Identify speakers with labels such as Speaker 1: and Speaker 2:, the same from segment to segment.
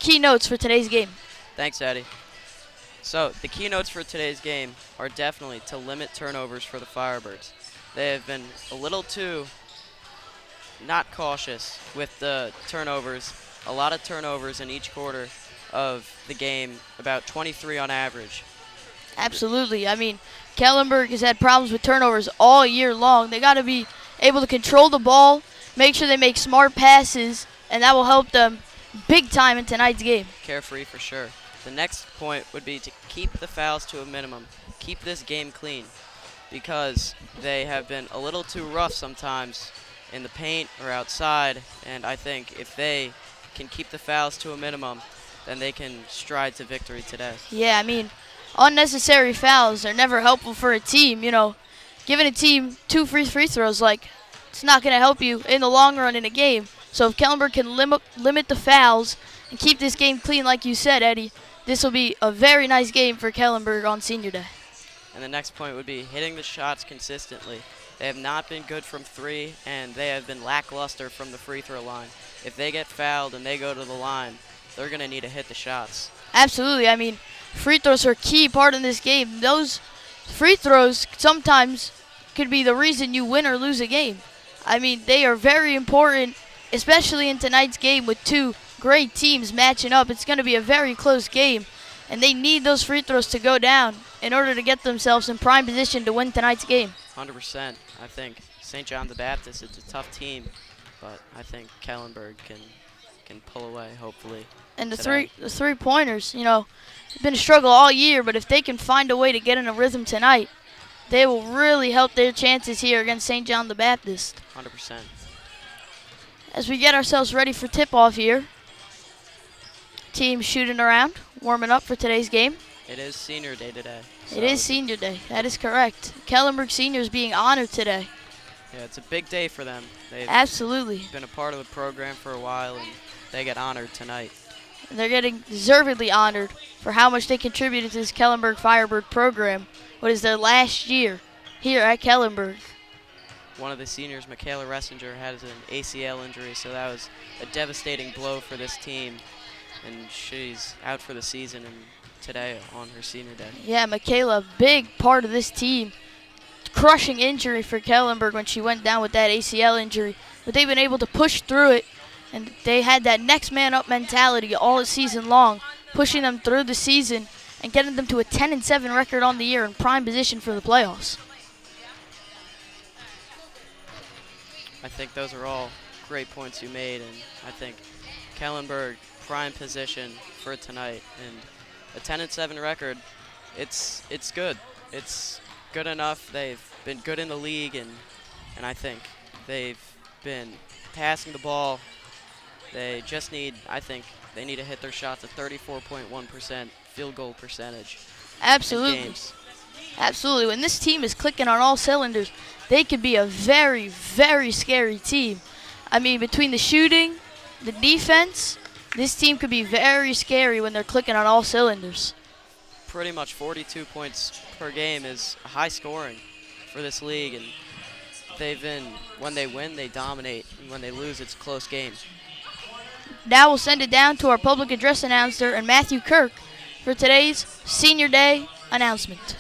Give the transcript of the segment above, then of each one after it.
Speaker 1: keynotes for today's game.
Speaker 2: Thanks, Eddie. So the keynotes for today's game are definitely to limit turnovers for the Firebirds. They have been a little too not cautious with the turnovers. A lot of turnovers in each quarter of the game, about 23 on average.
Speaker 1: Absolutely. I mean, Kellenberg has had problems with turnovers all year long. They got to be able to control the ball, make sure they make smart passes, and that will help them big time in tonight's game.
Speaker 2: Carefree for sure. The next point would be to keep the fouls to a minimum. Keep this game clean because they have been a little too rough sometimes in the paint or outside, and I think if they can keep the fouls to a minimum, then they can stride to victory today.
Speaker 1: Yeah, I mean, unnecessary fouls are never helpful for a team. You know, giving a team 2 free throws, like, it's not going to help you in the long run in a game. So if Kellenberg can limit the fouls and keep this game clean, like you said, Eddie, this will be a very nice game for Kellenberg on Senior Day.
Speaker 2: And the next point would be hitting the shots consistently. They have not been good from three, and they have been lackluster from the free throw line. If they get fouled and they go to the line, they're going to need to hit the shots.
Speaker 1: Absolutely. I mean, free throws are a key part in this game. Those free throws sometimes could be the reason you win or lose a game. I mean, they are very important, especially in tonight's game with two great teams matching up. It's going to be a very close game, and they need those free throws to go down in order to get themselves in prime position to win tonight's game.
Speaker 2: 100%. I think St. John the Baptist, it's a tough team, but I think Kellenberg can pull away, hopefully.
Speaker 1: And the three-pointers, you know, it's been a struggle all year, but if they can find a way to get in a rhythm tonight, they will really help their chances here against St. John the Baptist.
Speaker 2: 100%.
Speaker 1: As we get ourselves ready for tip-off here, teams shooting around, warming up for today's game.
Speaker 2: It is Senior Day today. So
Speaker 1: it is Senior Day. That is correct. Kellenberg seniors being honored today.
Speaker 2: Yeah, it's a big day for them. They've
Speaker 1: Absolutely
Speaker 2: been a part of the program for a while, and they get honored tonight.
Speaker 1: And they're getting deservedly honored for how much they contributed to this Kellenberg Firebird program. What is their last year here at Kellenberg?
Speaker 2: One of the seniors, Michaela Ressinger, has an ACL injury, so that was a devastating blow for this team, and she's out for the season and today on her senior day.
Speaker 1: Yeah, Michaela, big part of this team. Crushing injury for Kellenberg when she went down with that ACL injury, but they've been able to push through it, and they had that next man up mentality all season long, pushing them through the season and getting them to a 10-7 record on the year in prime position for the playoffs.
Speaker 2: I think those are all great points you made, and I think Kellenberg prime position for tonight, and a 10-7 record. It's good. It's good enough. They've been good in the league, and I think they've been passing the ball. They just need, I think, they need to hit their shots at 34.1% field goal percentage.
Speaker 1: Absolutely. Absolutely. When this team is clicking on all cylinders, they could be a very, very scary team. I mean, between the shooting, the defense, this team could be very scary when they're clicking on all cylinders.
Speaker 2: Pretty much 42 points per game is high scoring for this league, and they've been, when they win, they dominate, and when they lose, it's a close game.
Speaker 1: Now we'll send it down to our public address announcer and Matthew Kirk for today's Senior Day announcement.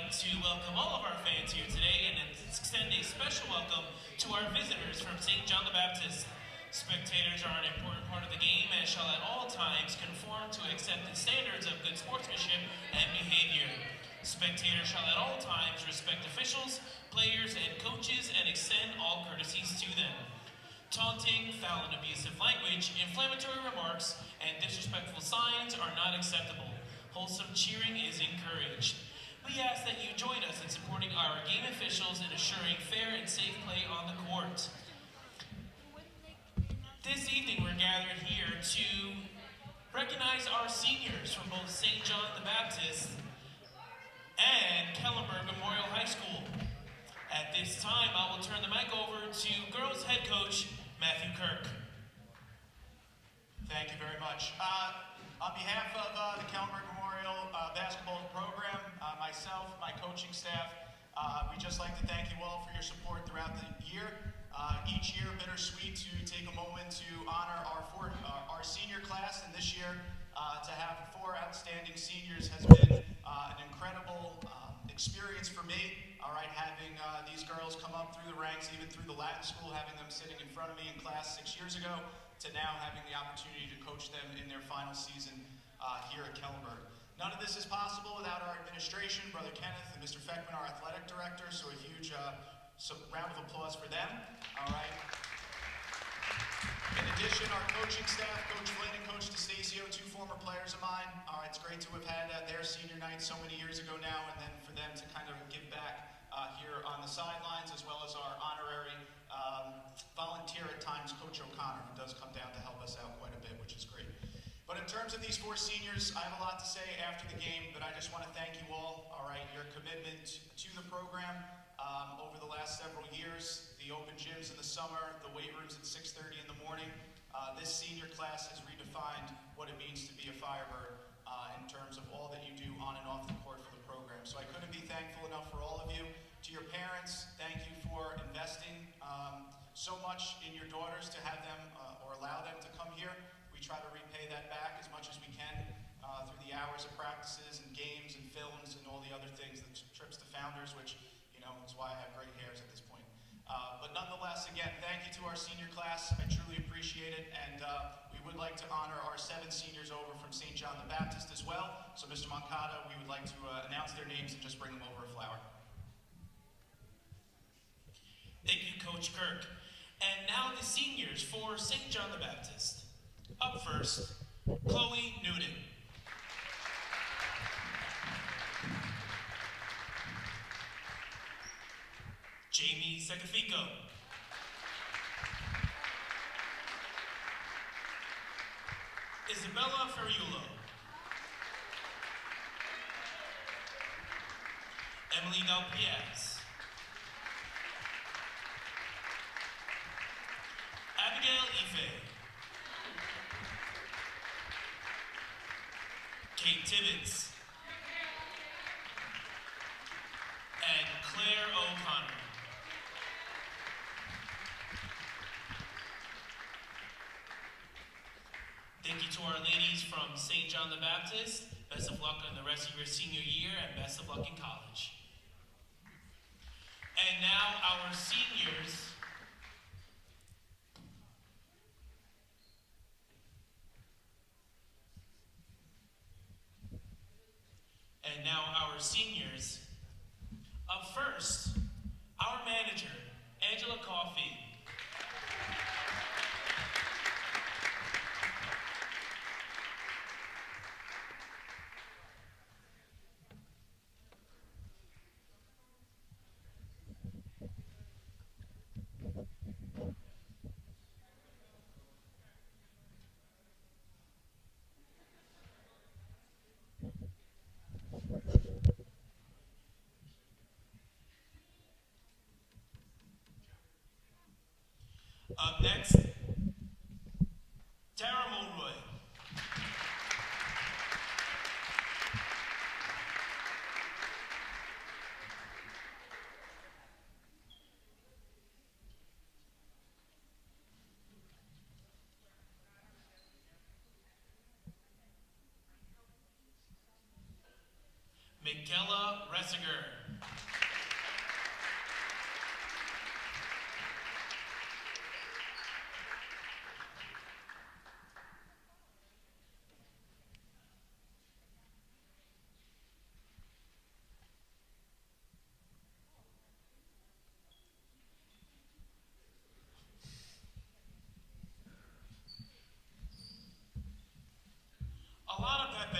Speaker 3: like to welcome all of our fans here today and extend a special welcome to our visitors from St. John the Baptist. Spectators are an important part of the game and shall at all times conform to accepted standards of good sportsmanship and behavior. Spectators shall at all times respect officials, players, and coaches and extend all courtesies to them. Taunting, foul and abusive language, inflammatory remarks, and disrespectful signs are not acceptable. Wholesome cheering is encouraged. We ask that you join us in supporting our game officials in assuring fair and safe play on the court. This evening we're gathered here to recognize our seniors from both St. John the Baptist and Kellenberg Memorial High School. At this time, I will turn the mic over to girls head coach Matthew Kirk.
Speaker 4: Thank you very much. On behalf of the Kellenberg Memorial basketball program, myself, my coaching staff, we'd just like to thank you all for your support throughout the year. Each year, bittersweet to take a moment to honor our senior class, and this year to have 4 outstanding seniors has been an incredible experience for me. All right, having these girls come up through the ranks, even through the Latin school, having them sitting in front of me in class 6 years ago, to now having the opportunity to coach them in their final season here at Kellenberg. None of this is possible without our administration, Brother Kenneth and Mr. Feckman, our athletic director, so a huge round of applause for them. All right. In addition, our coaching staff, Coach Flynn and Coach DeStasio, 2 former players of mine. It's great to have had their senior night so many years ago now, and then for them to kind of give back here on the sidelines, as well as our honorary volunteer at times, Coach O'Connor, who does come down to help us out quite a bit, which is great. But in terms of these 4 seniors, I have a lot to say after the game, but I just want to thank you all right, your commitment to the program over the last several years, the open gyms in the summer, the weight rooms at 6:30 in the morning. This senior class has redefined what it means to be a Firebird in terms of all that you do on and off the court for the program. So I couldn't be thankful enough for all of you. To your parents, thank you for investing so much in your daughters to have them or allow them to come here. We try to repay that back as much as we can through the hours of practices and games and films and all the other things, the trips to Founders, which, you know, is why I have gray hairs at this point. But nonetheless, again, thank you to our senior class. I truly appreciate it, and we would like to honor our 7 seniors over from St. John the Baptist as well. So, Mr. Moncada, we would like to announce their names and just bring them over a flower.
Speaker 3: Thank you, Coach Kirk. And now the seniors for St. John the Baptist. Up first, Chloe Newton. Jamie Secafico. Isabella Ferriulo. Emily Del Piaz. Abigail Ife. Kate Tibbetts. And Claire O'Connor. Thank you to our ladies from St. John the Baptist. Best of luck on the rest of your senior year and best of luck in college. And now our seniors. And now our seniors. Up first, our manager, Angela Coffey. Michaela Ressiger. Alana Pepe.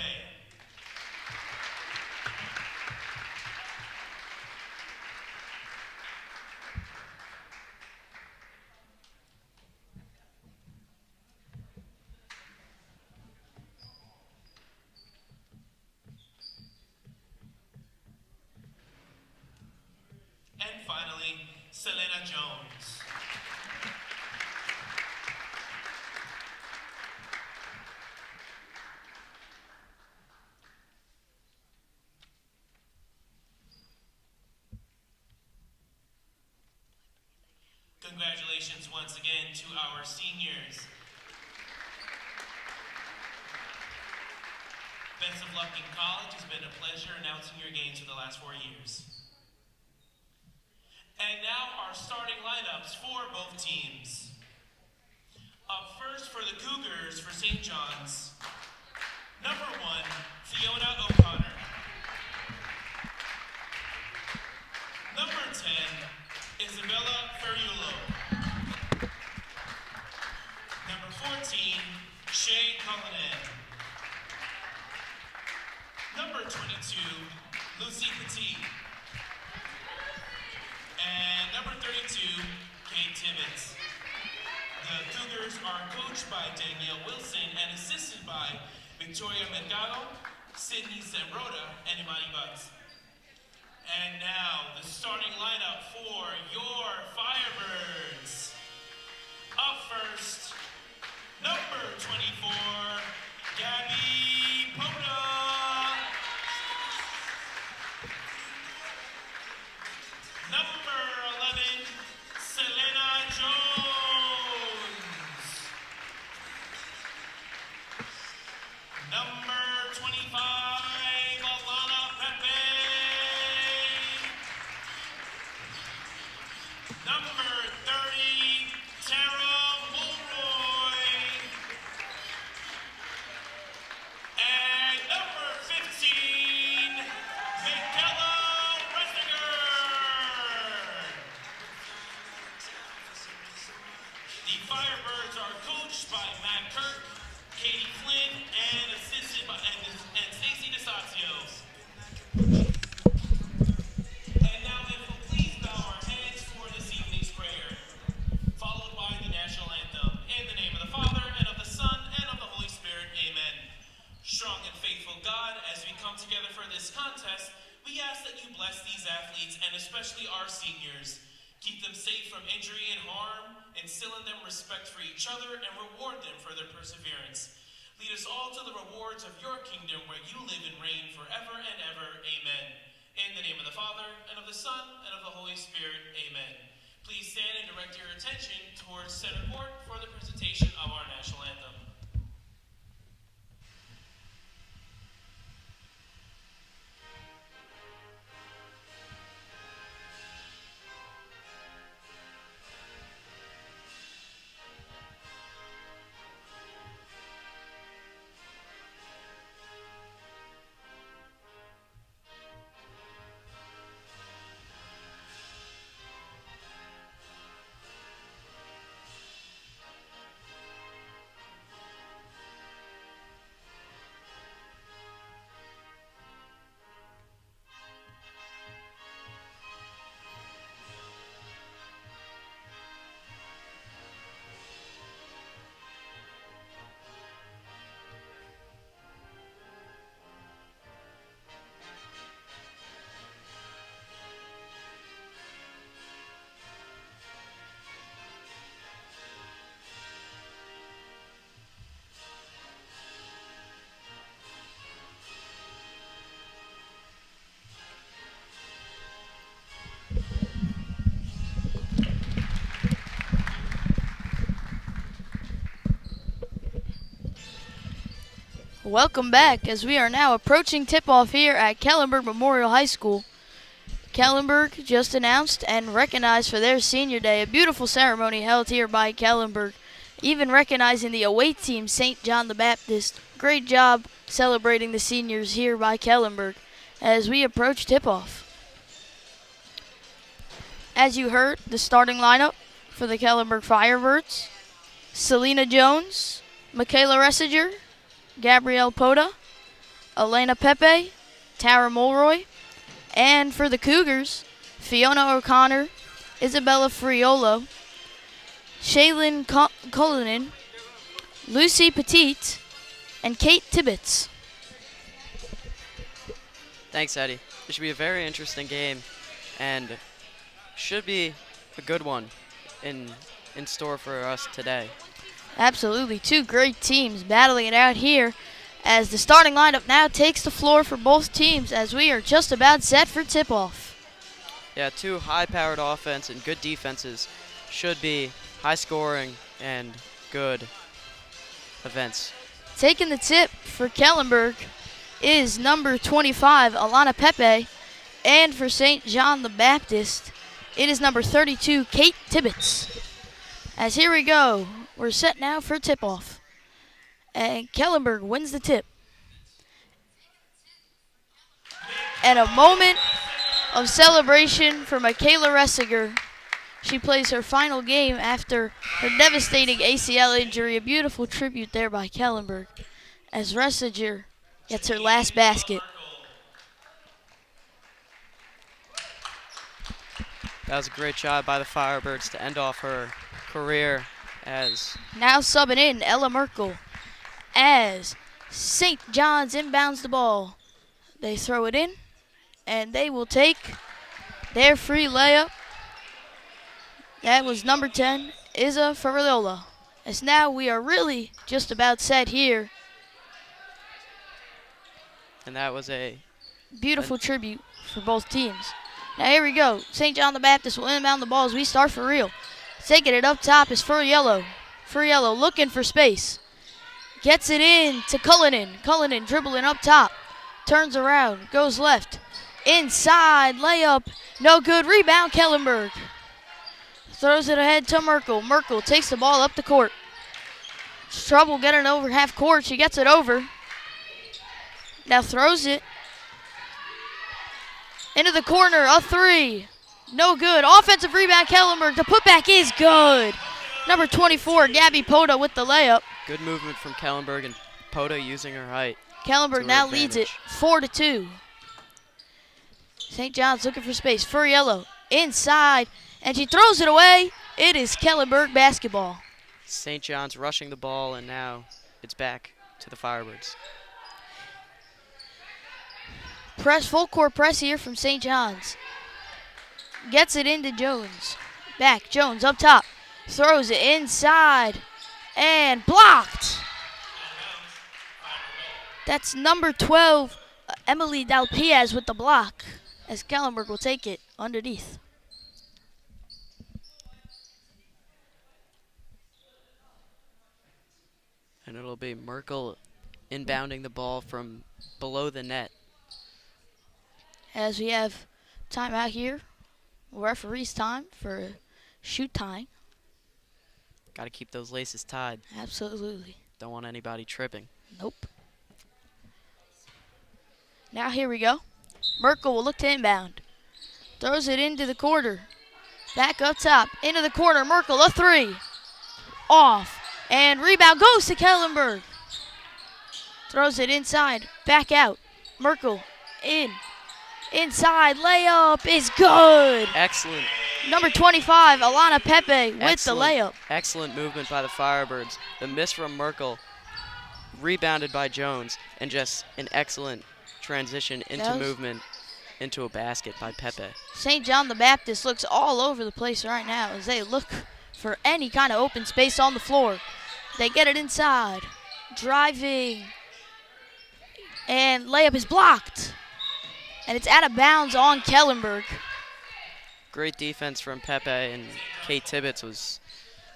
Speaker 3: And finally, Selena Jones. Congratulations once again to our seniors. Best of luck in college. It's been a pleasure announcing your games for the last 4 years. And now our starting lineups for both teams. Up first for the Cougars for St. John's, number 1, Fiona O'Connor. Number 10, Isabella Ferriulo. Number 14, Shay Cullinan. Number 22, Lucy Petit. And number 32, Kate Tibbetts. The Cougars are coached by Danielle Wilson and assisted by Victoria Mercado, Sydney Zambrota, and Imani Butts. And now, the starting lineup for your Firebirds. Up first, number 24, Gabby Poda. Number 11, Selena Jones. Number 25, Alana Pepe. Number 30, Tara Mulroy. And number 15, Michaela Ressiger. The Firebirds are coached by Matt Kirk, Katie Flynn, and assisted by and Stacey DeSazio. And now, if we'll please bow our heads for this evening's prayer, followed by the national anthem. In the name of the Father, and of the Son, and of the Holy Spirit, amen. Strong and faithful God, as we come together for this contest, we ask that you bless these athletes, and especially our seniors. Keep them safe from injury and harm, instill in them respect for each other, and reward them for their perseverance. Lead us all to the rewards of your kingdom, where you live and reign forever and ever. Amen. In the name of the Father, and of the Son, and of the Holy Spirit. Amen. Please stand and direct your attention towards center court for the presentation of our national anthem.
Speaker 1: Welcome back as we are now approaching tip-off here at Kellenberg Memorial High School. Kellenberg just announced and recognized for their senior day. A beautiful ceremony held here by Kellenberg, even recognizing the away team, St. John the Baptist. Great job celebrating the seniors here by Kellenberg as we approach tip-off. As you heard, the starting lineup for the Kellenberg Firebirds: Selena Jones, Michaela Ressiger, Gabrielle Poda, Elena Pepe, Tara Mulroy, and for the Cougars, Fiona O'Connor, Isabella Friolo, Shaylin Cullinan, Lucy Petit, and Kate Tibbetts.
Speaker 2: Thanks, Eddie. It should be a very interesting game, and should be a good one in store for us today.
Speaker 1: Absolutely, two great teams battling it out here as the starting lineup now takes the floor for both teams as we are just about set for tip-off.
Speaker 2: Yeah, two high-powered offense and good defenses should be high-scoring and good events.
Speaker 1: Taking the tip for Kellenberg is number 25, Alana Pepe, and for St. John the Baptist, it is number 32, Kate Tibbetts. As here we go, we're set now for tip-off. And Kellenberg wins the tip. And a moment of celebration for Michaela Ressiger. She plays her final game after her devastating ACL injury. A beautiful tribute there by Kellenberg as Ressiger gets her last basket.
Speaker 2: That was a great job by the Firebirds to end off her career as...
Speaker 1: Now subbing in Ella Merkel as St. John's inbounds the ball. They throw it in, and they will take their free layup. That was number 10, Isa Ferriola. As now we are really just about set here.
Speaker 2: And that was a
Speaker 1: beautiful tribute for both teams. Now here we go. St. John the Baptist will inbound the ball as we start for real. Taking it up top is Furiello. Furiello looking for space. Gets it in to Cullinan. Cullinan dribbling up top. Turns around. Goes left. Inside. Layup. No good. Rebound Kellenberg. Throws it ahead to Merkel. Merkel takes the ball up the court. Trouble getting over half court. She gets it over. Now throws it. Into the corner. A three. No good. Offensive rebound Kellenberg. The putback is good. Number 24, Gabby Poda with the layup.
Speaker 2: good movement from Kellenberg and Poda using her height.
Speaker 1: Kellenberg now leads it 4-2. St. John's looking for space. Furiello inside, and she throws it away. It is Kellenberg basketball.
Speaker 2: St. John's rushing the ball, and now it's back to the Firebirds.
Speaker 1: Press, full court press here from St. John's. Gets it into Jones. Back, Jones up top. Throws it inside, and blocked. That's number 12, Emily Dalpiaz with the block, as Kellenberg will take it underneath.
Speaker 2: And it'll be Merkel inbounding the ball from below the net.
Speaker 1: As we have timeout here, referee's time for shoot tying.
Speaker 2: Got to keep those laces tied.
Speaker 1: Absolutely.
Speaker 2: Don't want anybody tripping.
Speaker 1: Nope. Now here we go. Merkel will look to inbound. Throws it into the quarter. Back up top. Into the corner. Merkel, a three. Off. And rebound goes to Kellenberg. Throws it inside. Back out. Merkel in. Inside. Layup is good.
Speaker 2: Excellent.
Speaker 1: Number 25, Alana Pepe with the layup.
Speaker 2: Excellent movement by the Firebirds. The miss from Merkel, rebounded by Jones, and just an excellent transition into movement into a basket by Pepe.
Speaker 1: St. John the Baptist looks all over the place right now as they look for any kind of open space on the floor. They get it inside. Driving. And layup is blocked. And it's out of bounds on Kellenberg.
Speaker 2: Great defense from Pepe, and Kate Tibbetts was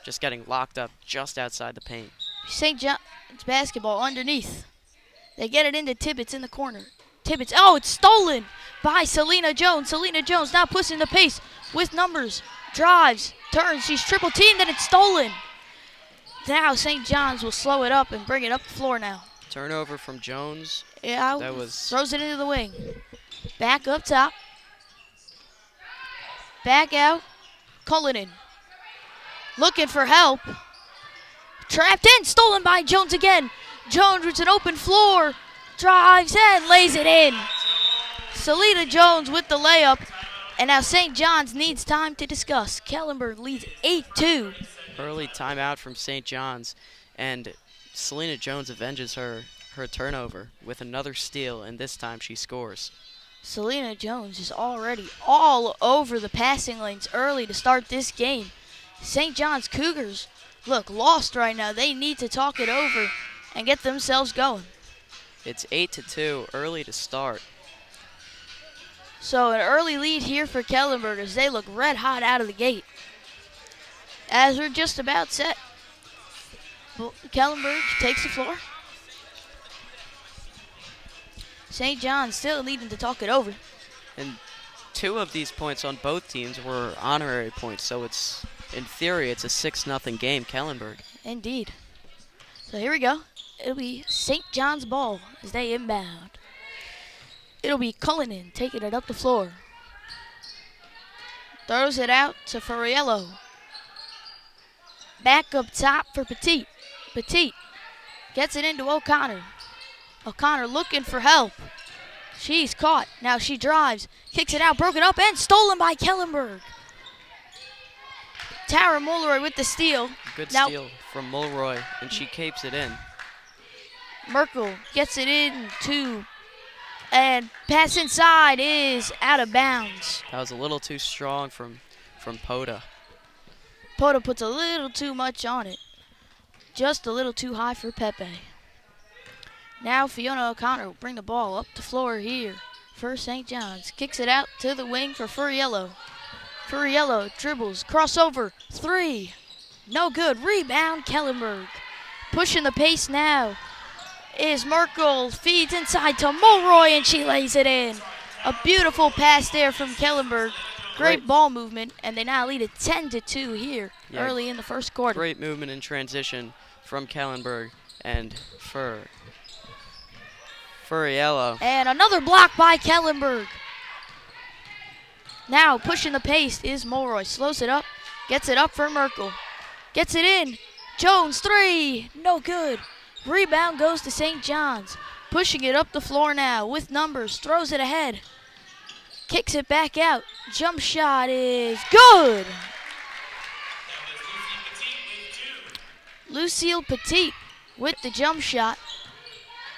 Speaker 2: just getting locked up just outside the paint.
Speaker 1: St. John's basketball underneath. They get it into Tibbetts in the corner. Tibbetts, oh, it's stolen by Selena Jones. Selena Jones now pushing the pace with numbers. Drives, turns, she's triple teamed and it's stolen. Now St. John's will slow it up and bring it up the floor now.
Speaker 2: Turnover from Jones.
Speaker 1: Yeah,
Speaker 2: That was
Speaker 1: throws it into the wing. Back up top. Back out. Cullinan. Looking for help. Trapped in, stolen by Jones again. Jones with an open floor. Drives and lays it in. Selena Jones with the layup. And now St. John's needs time to discuss. Kellenberg leads 8-2.
Speaker 2: early timeout from St. John's, and Selena Jones avenges her turnover with another steal, and this time she scores.
Speaker 1: Selena Jones is already all over the passing lanes early to start this game. St. John's Cougars look lost right now. They need to talk it over and get themselves going.
Speaker 2: It's 8-2, early to start.
Speaker 1: So an early lead here for Kellenberg as they look red hot out of the gate. As we're just about set, Kellenberg takes the floor. St. John's still needing to talk it over.
Speaker 2: And 2 of these points on both teams were honorary points, so it's, in theory, it's a 6-0 game, Kellenberg.
Speaker 1: Indeed. So here we go. It'll be St. John's ball as they inbound. It'll be Cullinan taking it up the floor. Throws it out to Fariello. Back up top for Petit. Petit gets it into O'Connor. O'Connor looking for help. She's caught. Now she drives. Kicks it out. Broken up and stolen by Kellenberg. Tara Mulroy with the steal.
Speaker 2: Good
Speaker 1: now,
Speaker 2: steal from Mulroy, and she capes it in.
Speaker 1: Merkel gets it in to, and pass inside is out of bounds.
Speaker 2: That was a little too strong from Poda.
Speaker 1: Poda puts a little too much on it. Just a little too high for Pepe. Now Fiona O'Connor will bring the ball up the floor here for St. John's. Kicks it out to the wing for Furiello. Furiello dribbles, crossover, 3. No good. Rebound, Kellenberg. Pushing the pace now is Merkel. Feeds inside to Mulroy, and she lays it in. A beautiful pass there from Kellenberg. Great ball movement, and they now lead it 10-2 here early in the first quarter.
Speaker 2: Great movement in transition from Kellenberg and Furiello.
Speaker 1: And another block by Kellenberg. Now pushing the pace is Mulroy. Slows it up, gets it up for Merkel. Gets it in. Jones, 3. No good. Rebound goes to St. John's. Pushing it up the floor now with numbers. Throws it ahead. Kicks it back out. Jump shot is good. Lucille Petit with the jump shot.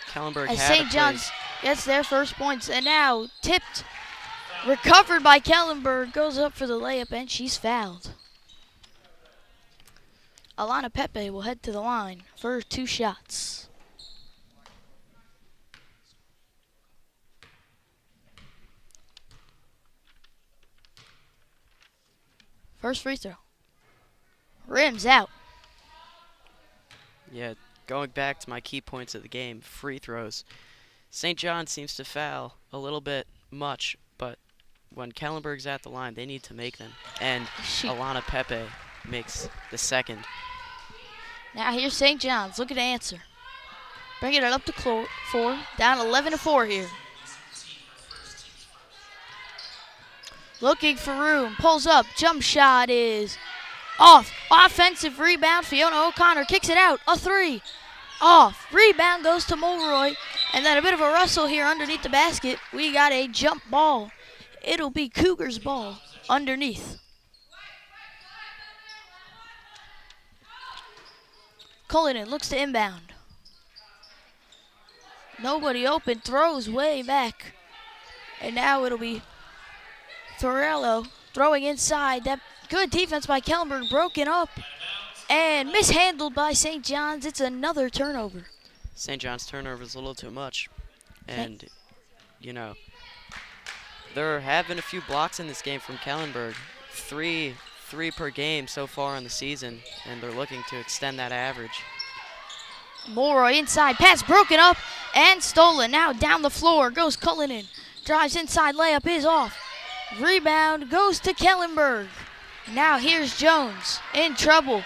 Speaker 2: Kellenberg
Speaker 1: As
Speaker 2: had
Speaker 1: St.
Speaker 2: a
Speaker 1: John's
Speaker 2: place.
Speaker 1: gets their first points. And now tipped. Recovered by Kellenberg. Goes up for the layup and she's fouled. Alana Pepe will head to the line for 2 shots. First free throw. Rims out.
Speaker 2: Yeah, going back to my key points of the game, free throws. St. John seems to foul a little bit much, but when Kellenberg's at the line, they need to make them. And Alana Pepe makes the second.
Speaker 1: Now here's St. John's looking to answer. Bringing it up to 4, down 11-4 here. Looking for room, pulls up, jump shot is off. Offensive rebound, Fiona O'Connor kicks it out, a 3. Off, rebound goes to Mulroy, and then a bit of a rustle here underneath the basket. We got a jump ball. It'll be Cougars ball underneath. Cullinan looks to inbound. Nobody open, throws way back. And now it'll be Torello throwing inside. That good defense by Kellenberg, broken up and mishandled by St. John's. It's another turnover.
Speaker 2: St. John's turnover is a little too much. And, you know, there have been a few blocks in this game from Kellenberg. Three per game so far in the season, and they're looking to extend that average.
Speaker 1: Mulroy inside, pass broken up and stolen. Now down the floor goes Cullinan. Drives inside, layup is off. Rebound goes to Kellenberg. Now here's Jones in trouble.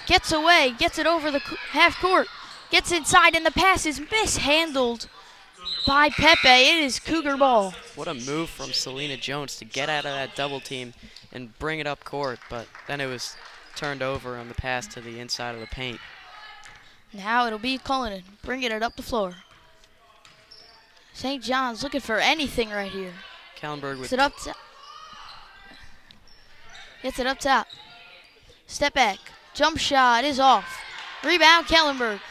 Speaker 1: Gets away, gets it over the half court. Gets inside and the pass is mishandled by Pepe. It is Cougar ball.
Speaker 2: What a move from Selena Jones to get out of that double team and bring it up court, but then it was turned over on the pass to the inside of the paint.
Speaker 1: Now it'll be Cullinan bringing it up the floor. St. John's looking for anything right here.
Speaker 2: Kellenberg with
Speaker 1: Gets it up top. Gets it up top. Step back. Jump shot is off. Rebound Kellenberg.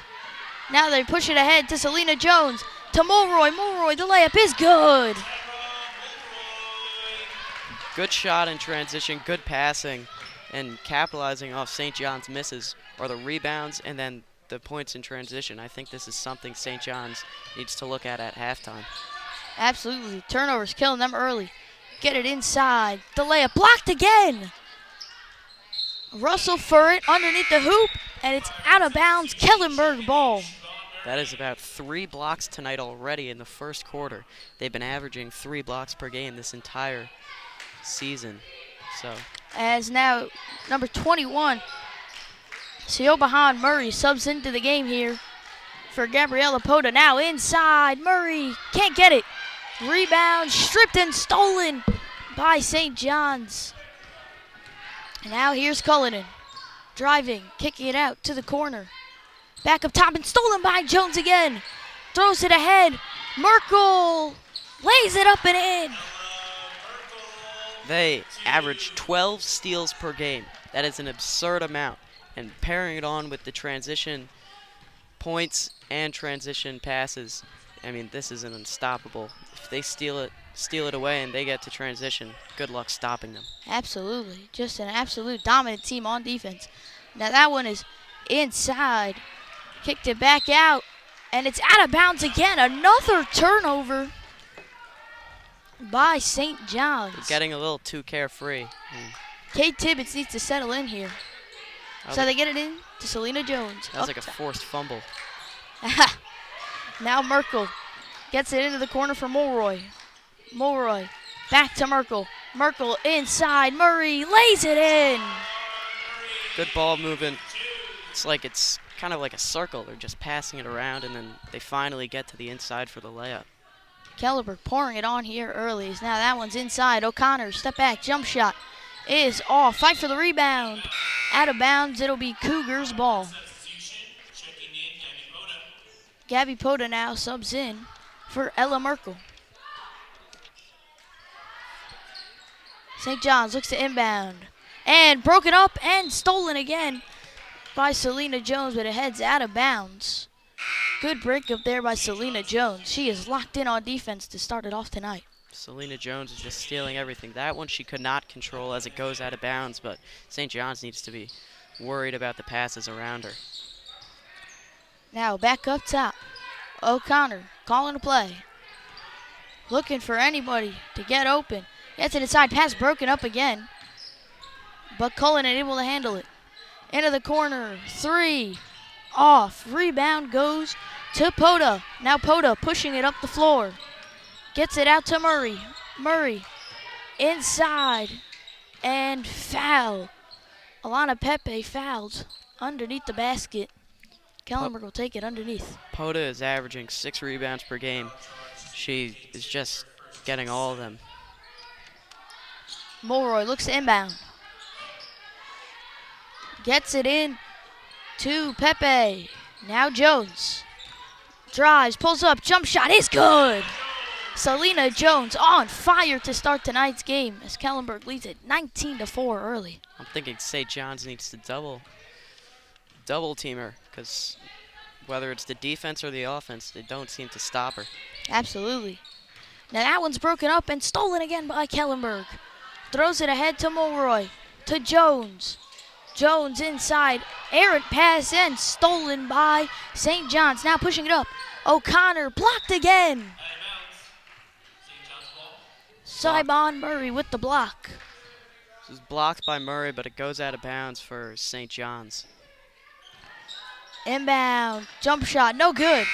Speaker 1: Now they push it ahead to Selena Jones. To Mulroy. Mulroy, the layup is good.
Speaker 2: good shot in transition, good passing, and capitalizing off St. John's misses are the rebounds and then the points in transition. I think this is something St. John's needs to look at halftime.
Speaker 1: Absolutely. Turnovers killing them early. Get it inside. The layup blocked again. Russell for it underneath the hoop, and it's out of bounds. Kellenberg ball.
Speaker 2: That is about 3 blocks tonight already in the first quarter. They've been averaging 3 blocks per game this entire season. So
Speaker 1: As now number 21, Siobhan Murray subs into the game here for Gabriella Pota. Now inside, Murray can't get it. Rebound stripped and stolen by St. John's. And now here's Cullinan, driving, kicking it out to the corner. Back up top and stolen by Jones again. Throws it ahead. Merkel lays it up and in.
Speaker 2: they average 12 steals per game. That is an absurd amount. And pairing it on with the transition points and transition passes, I mean, this is an unstoppable. If they steal it away and they get to transition, good luck stopping them.
Speaker 1: Absolutely. Just an absolute dominant team on defense. Now that one is inside. Kicked it back out. And it's out of bounds again. Another turnover by St. John's.
Speaker 2: They're getting a little too carefree.
Speaker 1: Kate Tibbetts needs to settle in here. So they get it in to Selena Jones.
Speaker 2: That was like a forced fumble.
Speaker 1: Now Merkel gets it into the corner for Mulroy. Mulroy back to Merkel. Merkel inside. Murray lays it in.
Speaker 2: Good ball movement. It's kind of like a circle. They're just passing it around, and then they finally get to the inside for the layup.
Speaker 1: Kellenberg pouring it on here early. Now that one's inside. O'Connor, step back, jump shot is off. Fight for the rebound. Out of bounds, it'll be Cougars ball. Gabby Pota now subs in for Ella Merkel. St. John's looks to inbound. And broken up and stolen again by Selena Jones, but it heads out of bounds. Good break up there by Selena Jones. She is locked in on defense to start it off tonight.
Speaker 2: Selena Jones is just stealing everything. That one she could not control as it goes out of bounds, but St. John's needs to be worried about the passes around her.
Speaker 1: Now back up top. O'Connor calling a play. Looking for anybody to get open. Gets it inside. Pass broken up again. But Cullinan able to handle it. Into the corner. 3. Off. Rebound goes to Pota. Now Pota pushing it up the floor. Gets it out to Murray. Murray inside. And foul. Alana Pepe fouled underneath the basket. Kellenberg will take it underneath.
Speaker 2: Pota is averaging 6 rebounds per game. She is just getting all of them.
Speaker 1: Mulroy looks to inbound. Gets it in to Pepe. Now Jones. Drives, pulls up, jump shot is good. Selena Jones on fire to start tonight's game as Kellenberg leads it 19-4 early.
Speaker 2: I'm thinking St. John's needs to double team her, because whether it's the defense or the offense, they don't seem to stop her.
Speaker 1: Absolutely. Now that one's broken up and stolen again by Kellenberg. Throws it ahead to Mulroy. To Jones. Jones inside. Errant pass and stolen by St. John's. Now pushing it up. O'Connor blocked again. Sybon Murray with the block.
Speaker 2: This is blocked by Murray, but it goes out of bounds for St. John's.
Speaker 1: Inbound. Jump shot. No good.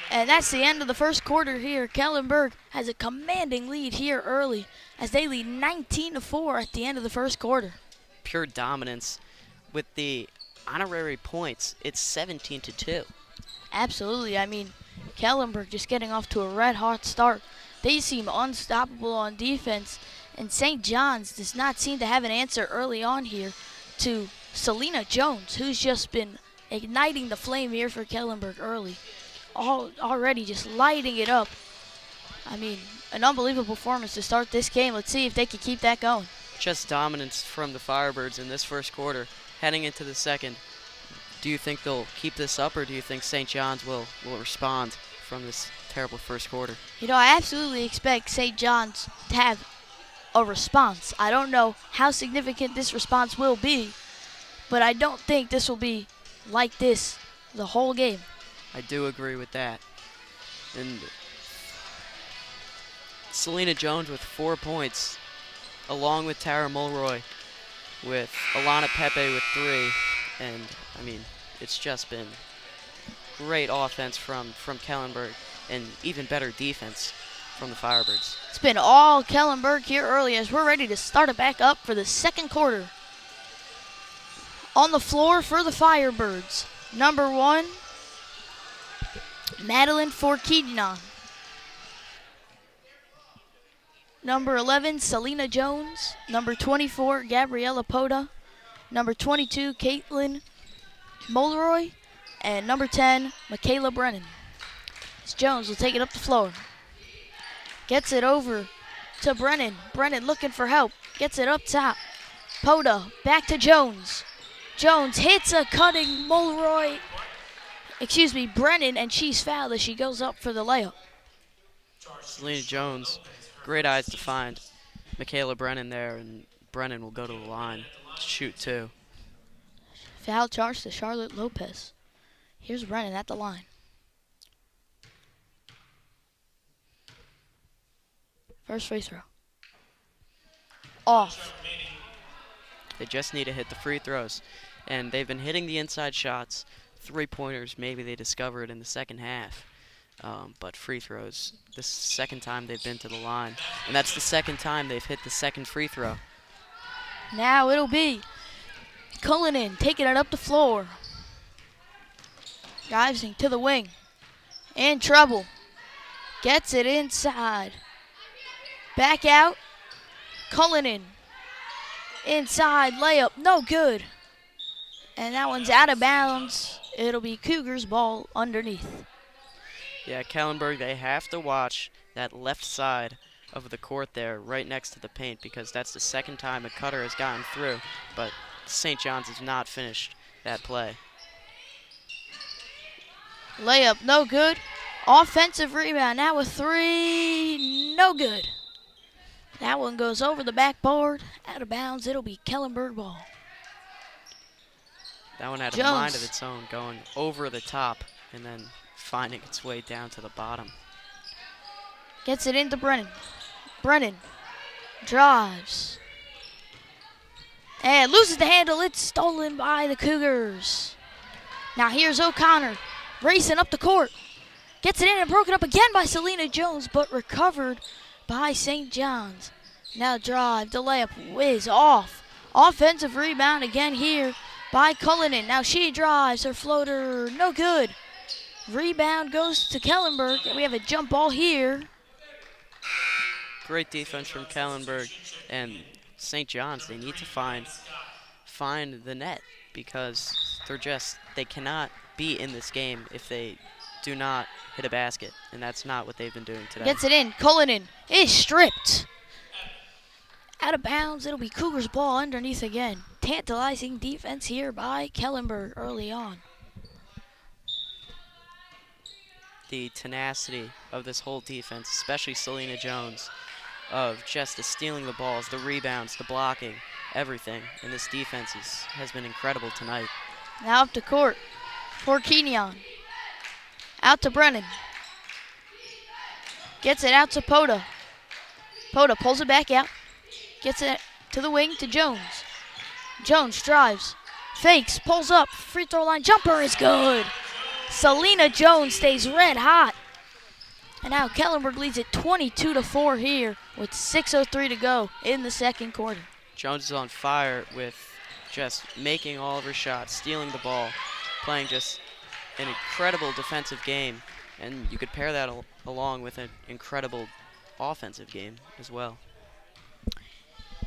Speaker 1: And that's the end of the first quarter here. Kellenberg has a commanding lead here early as they lead 19-4 at the end of the first quarter.
Speaker 2: Pure dominance. With the honorary points, it's 17-2.
Speaker 1: Absolutely. I mean, Kellenberg just getting off to a red-hot start. They seem unstoppable on defense, and St. John's does not seem to have an answer early on here to Selena Jones, who's just been igniting the flame here for Kellenberg early. Already just lighting it up. I mean, an unbelievable performance to start this game. Let's see if they can keep that going.
Speaker 2: Just dominance from the Firebirds in this first quarter. Heading into the second, do you think they'll keep this up, or do you think St. John's will respond from this terrible first quarter?
Speaker 1: You know, I absolutely expect St. John's to have a response. I don't know how significant this response will be, but I don't think this will be like this the whole game.
Speaker 2: I do agree with that. And Selena Jones with 4 points, along with Tara Mulroy, with Alana Pepe with 3. And, I mean, it's just been great offense from Kellenberg and even better defense from the Firebirds.
Speaker 1: It's been all Kellenberg here early as we're ready to start it back up for the second quarter. On the floor for the Firebirds, number 1, Madeline Forkidnan. Number 11, Selena Jones. Number 24, Gabriella Poda. Number 22, Caitlin Mulroy. And number 10, Michaela Brennan. As Jones will take it up the floor. Gets it over to Brennan. Brennan looking for help. Gets it up top. Poda back to Jones. Jones hits a cutting Brennan, and she's fouled as she goes up for the layup.
Speaker 2: Selena Jones, great eyes to find Michaela Brennan there, and Brennan will go to the line to shoot 2.
Speaker 1: Foul charge to Charlotte Lopez. Here's Brennan at the line. First free throw. Off.
Speaker 2: They just need to hit the free throws, and they've been hitting the inside shots. 3-pointers, maybe they discover it in the second half. But free throws, this is the second time they've been to the line. And that's the second time they've hit the second free throw.
Speaker 1: Now it'll be Cullinan taking it up the floor. Driving to the wing. In trouble. Gets it inside. Back out. Cullinan. Inside layup. No good. And that one's out of bounds. It'll be Cougars ball underneath.
Speaker 2: Yeah, Kellenberg, they have to watch that left side of the court there right next to the paint, because that's the second time a cutter has gotten through, but St. John's has not finished that play.
Speaker 1: Layup, no good. Offensive rebound, now a 3, no good. That one goes over the backboard, out of bounds. It'll be Kellenberg ball.
Speaker 2: That one had
Speaker 1: Jones.
Speaker 2: a mind of its own, going over the top and then finding its way down to the bottom.
Speaker 1: Gets it into Brennan. Brennan drives. And loses the handle. It's stolen by the Cougars. Now here's O'Connor racing up the court. Gets it in and broken up again by Selena Jones, but recovered by St. John's. Now drive, the layup whiz off. Offensive rebound again here by Cullinan. Now she drives, her floater, no good. Rebound goes to Kellenberg, and we have a jump ball here.
Speaker 2: Great defense from Kellenberg, and St. John's, they need to find the net, because they cannot be in this game if they do not hit a basket, and that's not what they've been doing today.
Speaker 1: Gets it in. Cullinan is stripped. Out of bounds. It'll be Cougars ball underneath again. Tantalizing defense here by Kellenberg early on.
Speaker 2: The tenacity of this whole defense, especially Selena Jones, of just the stealing the balls, the rebounds, the blocking, everything. And this defense has been incredible tonight.
Speaker 1: Now up to court for Kenyon. Out to Brennan. Gets it out to Poda. Poda pulls it back out. Gets it to the wing to Jones. Jones drives. Fakes, pulls up, free throw line jumper is good. Selena Jones stays red hot. And now Kellenberg leads it 22-4 here with 6:03 to go in the second quarter.
Speaker 2: Jones is on fire with just making all of her shots, stealing the ball, playing just an incredible defensive game. And you could pair that along with an incredible offensive game as well.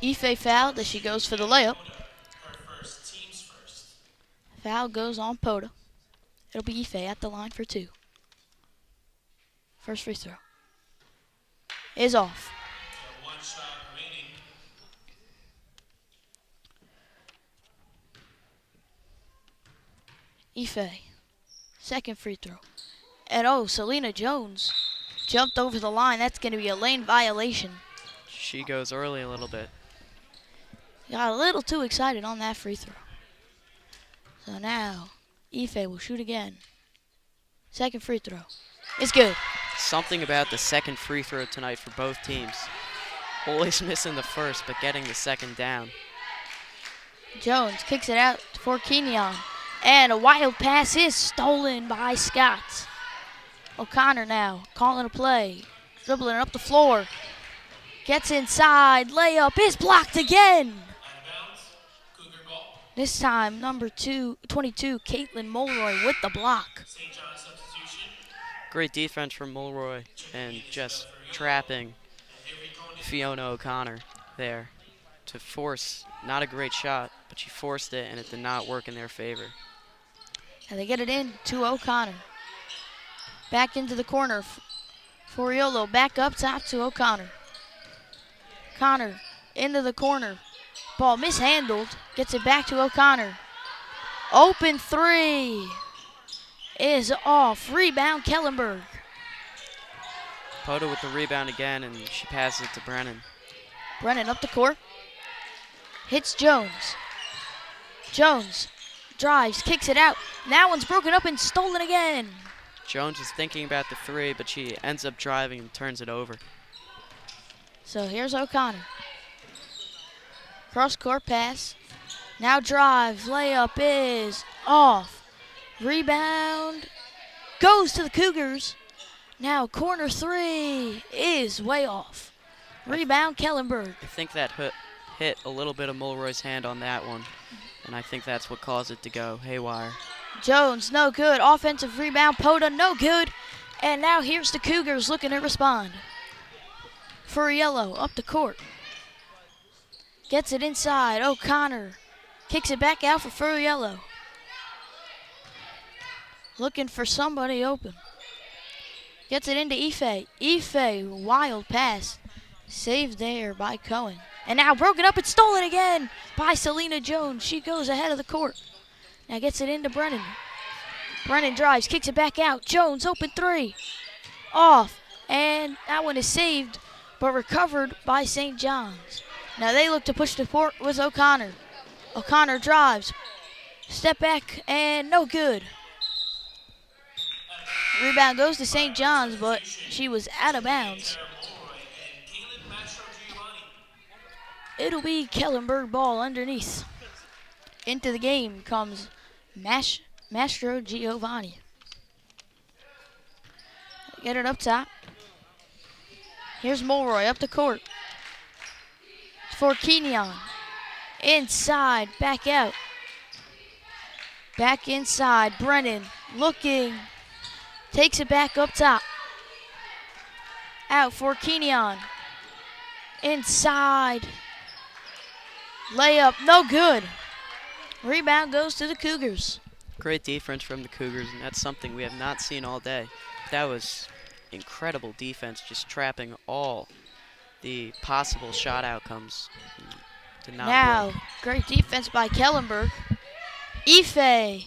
Speaker 1: Ife fouled as she goes for the layup. Foul goes on Poda. It'll be Ife at the line for 2. First free throw is off.
Speaker 3: One shot remaining.
Speaker 1: Ife, second free throw. And oh, Selena Jones jumped over the line. That's going to be a lane violation.
Speaker 2: She goes early a little bit.
Speaker 1: Got a little too excited on that free throw. So now, Ife will shoot again. Second free throw. It's good.
Speaker 2: Something about the second free throw tonight for both teams. Always missing the first, but getting the second down.
Speaker 1: Jones kicks it out for Kenyon. And a wild pass is stolen by Scott. O'Connor now calling a play. Dribbling up the floor. Gets inside. Layup is blocked again. This time, number 22, Caitlin Mulroy with the block.
Speaker 2: Great defense from Mulroy and just trapping Fiona O'Connor there to force, not a great shot, but she forced it and it did not work in their favor.
Speaker 1: And they get it in to O'Connor. Back into the corner. Foriolo back up top to O'Connor. Connor into the corner. Ball mishandled. Gets it back to O'Connor. Open three is off. Rebound Kellenberg.
Speaker 2: Poda with the rebound again, and she passes it to Brennan.
Speaker 1: Brennan up the court. Hits Jones. Jones drives, kicks it out. That one's broken up and stolen again.
Speaker 2: Jones is thinking about the three, but she ends up driving and turns it over.
Speaker 1: So here's O'Connor. Cross-court pass. Now drives. Layup is off. Rebound goes to the Cougars. Now corner three is way off. Rebound Kellenberg.
Speaker 2: I think that hit a little bit of Mulroy's hand on that one, and I think that's what caused it to go haywire.
Speaker 1: Jones, no good. Offensive rebound. Poda, no good. And now here's the Cougars looking to respond. Furiello up the court. Gets it inside. O'Connor kicks it back out for Furiello. Looking for somebody open. Gets it into Ife. Ife, wild pass. Saved there by Cohen. And now broken up and stolen again by Selena Jones. She goes ahead of the court. Now gets it into Brennan. Brennan drives, kicks it back out. Jones, open three. Off. And that one is saved, but recovered by St. John's. Now they look to push the court with O'Connor. O'Connor drives. Step back and no good. Rebound goes to St. John's, but she was out of bounds. It'll be Kellenberg ball underneath. Into the game comes Mastro Giovanni. Get it up top. Here's Mulroy up the court. For Kenyon. Inside, back out. Back inside, Brennan looking. Takes it back up top. Out for Kenyon. Inside. Layup, no good. Rebound goes to the Cougars.
Speaker 2: Great defense from the Cougars, and that's something we have not seen all day. That was incredible defense, just trapping all the possible shot outcomes. Did not
Speaker 1: now,
Speaker 2: work.
Speaker 1: great defense by Kellenberg. Ife,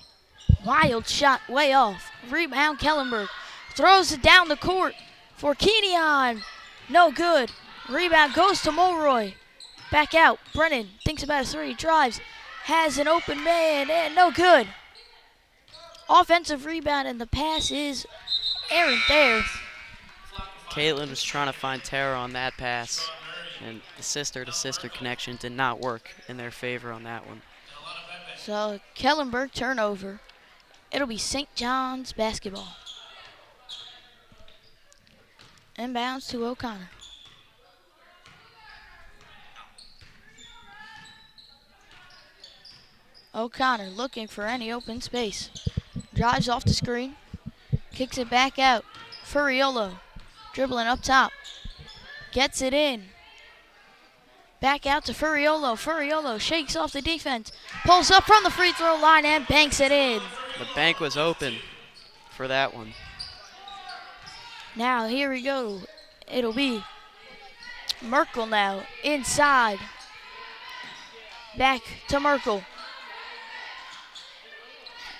Speaker 1: wild shot way off. Rebound Kellenberg. Throws it down the court for Kenyon. No good. Rebound goes to Mulroy. Back out. Brennan thinks about a three. Drives. Has an open man and no good. Offensive rebound and the pass is errant there.
Speaker 2: Caitlin was trying to find terror on that pass, and the sister-to-sister connection did not work in their favor on that one.
Speaker 1: So Kellenberg turnover. It'll be St. John's basketball. Inbounds to O'Connor. O'Connor looking for any open space. Drives off the screen. Kicks it back out. Furiolo dribbling up top. Gets it in. Back out to Furiolo. Furiolo shakes off the defense. Pulls up from the free throw line and banks it in.
Speaker 2: The bank was open for that one.
Speaker 1: Now here we go. It'll be Merkel now inside. Back to Merkel.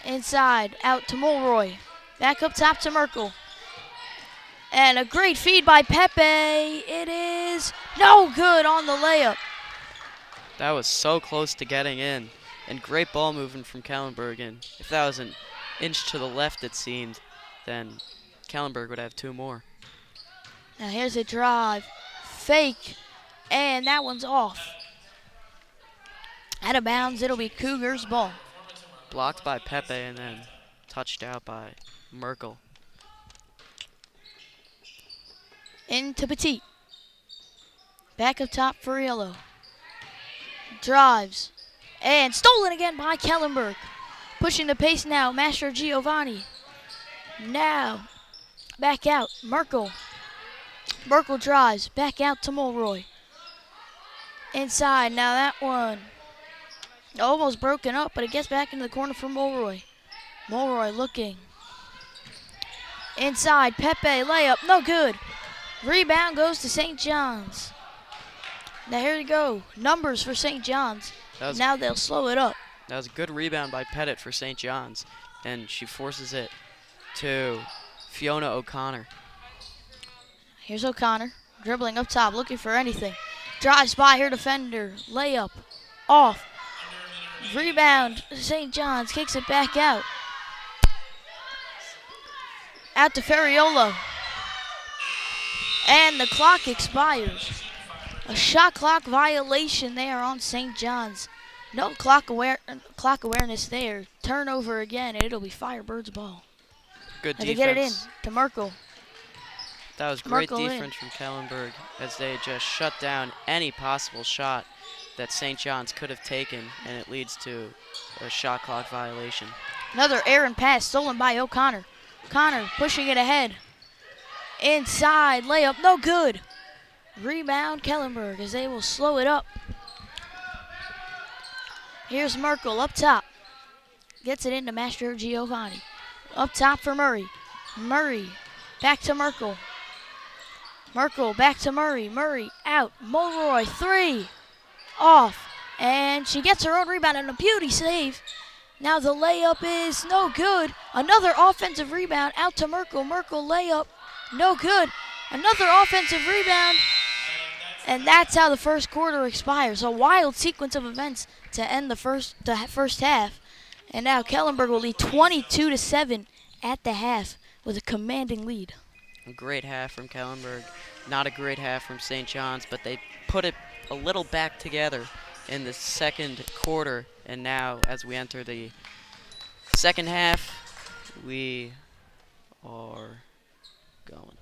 Speaker 1: Inside, out to Mulroy. Back up top to Merkel. And a great feed by Pepe. It is no good on the layup.
Speaker 2: That was so close to getting in. And great ball movement from Kellenberg. And if that was an inch to the left, it seemed, then Kellenberg would have 2 more.
Speaker 1: Now here's a drive. Fake. And that one's off. Out of bounds, it'll be Cougars ball.
Speaker 2: Blocked by Pepe and then touched out by Merkel.
Speaker 1: Into Petit. Back up top for Furiolo. Drives. And stolen again by Kellenberg. Pushing the pace now, Master Giovanni. Now, back out, Merkel. Merkel drives, back out to Mulroy. Inside, now that one almost broken up, but it gets back into the corner for Mulroy. Mulroy looking. Inside, Pepe, layup, no good. Rebound goes to St. John's. Now here we go, numbers for St. John's. Now they'll slow it up.
Speaker 2: That was a good rebound by Pettit for St. John's, and she forces it to Fiona O'Connor.
Speaker 1: Here's O'Connor, dribbling up top, looking for anything. Drives by her defender, layup, off. Rebound, St. John's kicks it back out. Out to Furiolo. And the clock expires. A shot clock violation there on St. John's. No clock awareness there. Turnover again, and it'll be Firebirds ball.
Speaker 2: Good
Speaker 1: And
Speaker 2: defense.
Speaker 1: they get it in to Merkel.
Speaker 2: That was great
Speaker 1: Merkel in.
Speaker 2: defense from Kellenberg as they just shut down any possible shot that St. John's could have taken, and it leads to a shot clock violation.
Speaker 1: Another errant pass stolen by O'Connor. O'Connor pushing it ahead. Inside, layup, no good. Rebound, Kellenberg, as they will slow it up. Here's Merkel up top. Gets it into Master Giovanni. Up top for Murray. Murray, back to Merkel. Merkel, back to Murray. Murray, out. Mulroy, 3. Off. And she gets her own rebound and a beauty save. Now the layup is no good. Another offensive rebound out to Merkel. Merkel layup, no good. Another offensive rebound. And that's how the first quarter expires. A wild sequence of events to end the first half. And now Kellenberg will lead 22-7 at the half with a commanding lead.
Speaker 2: A great half from Kellenberg. Not a great half from St. John's, but they put it a little back together in the second quarter. And now, as we enter the second half, we are going.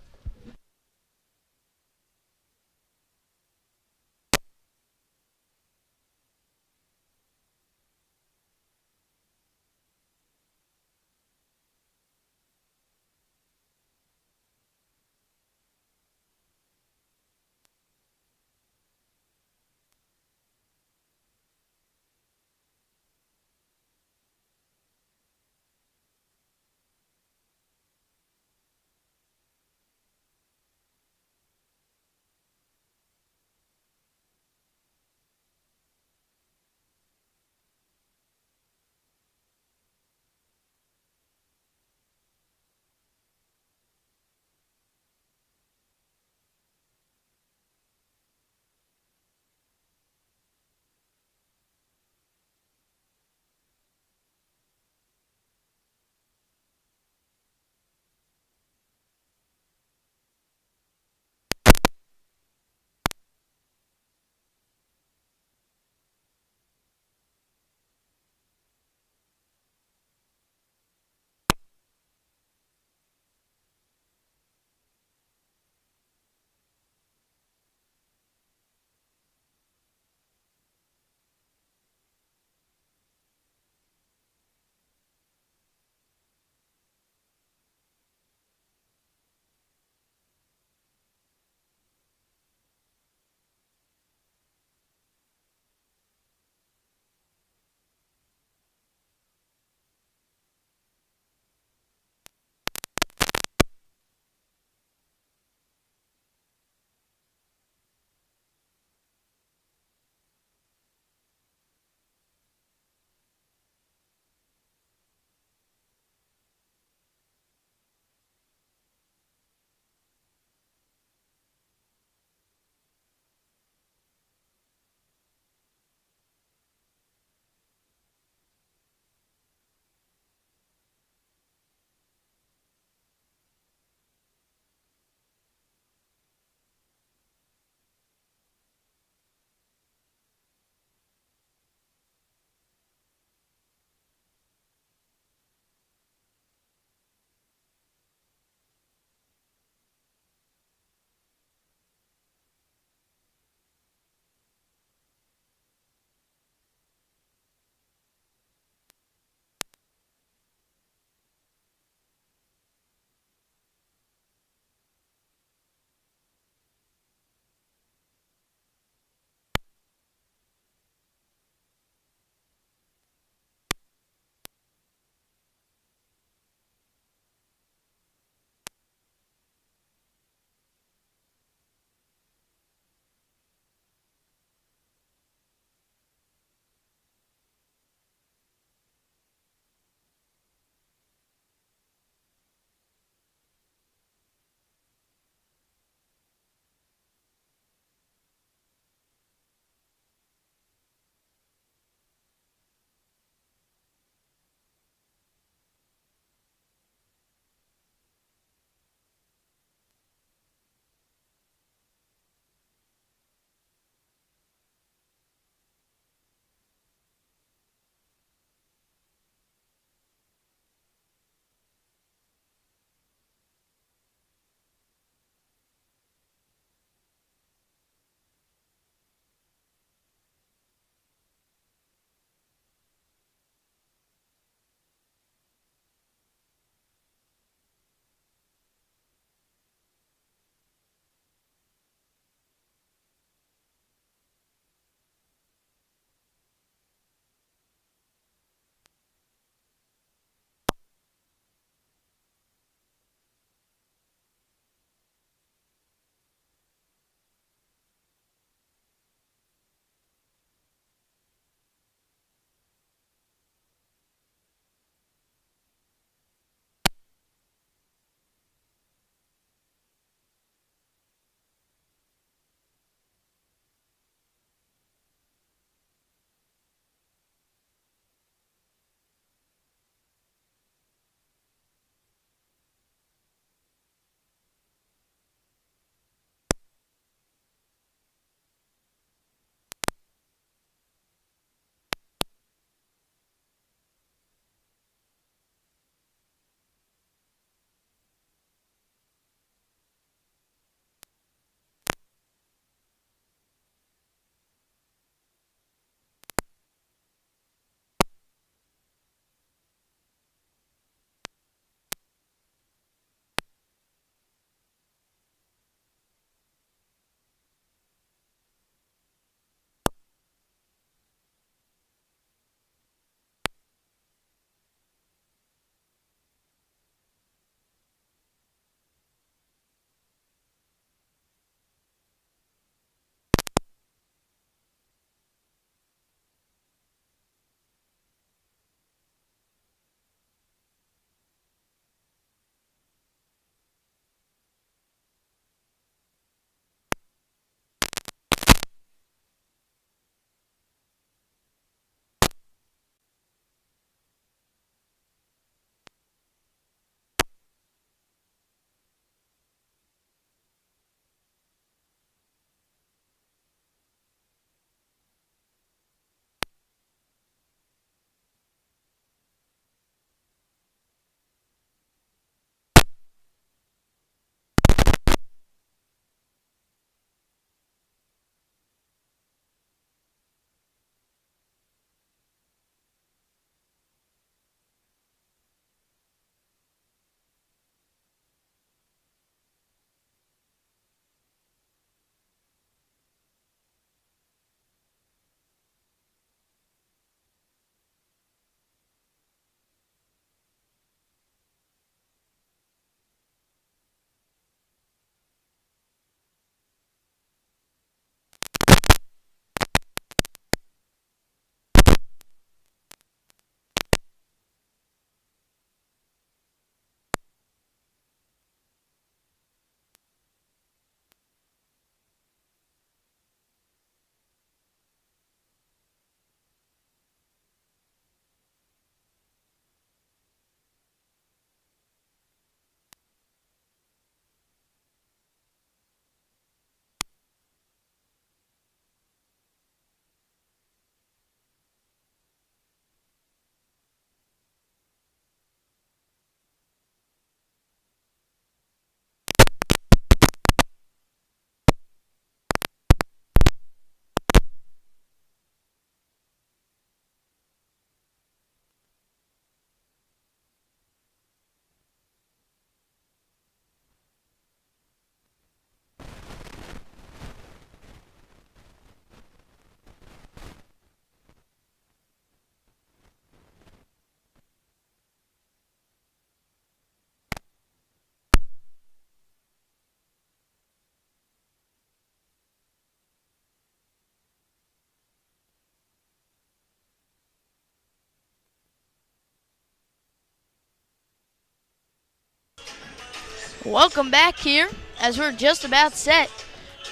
Speaker 1: Welcome back here as we're just about set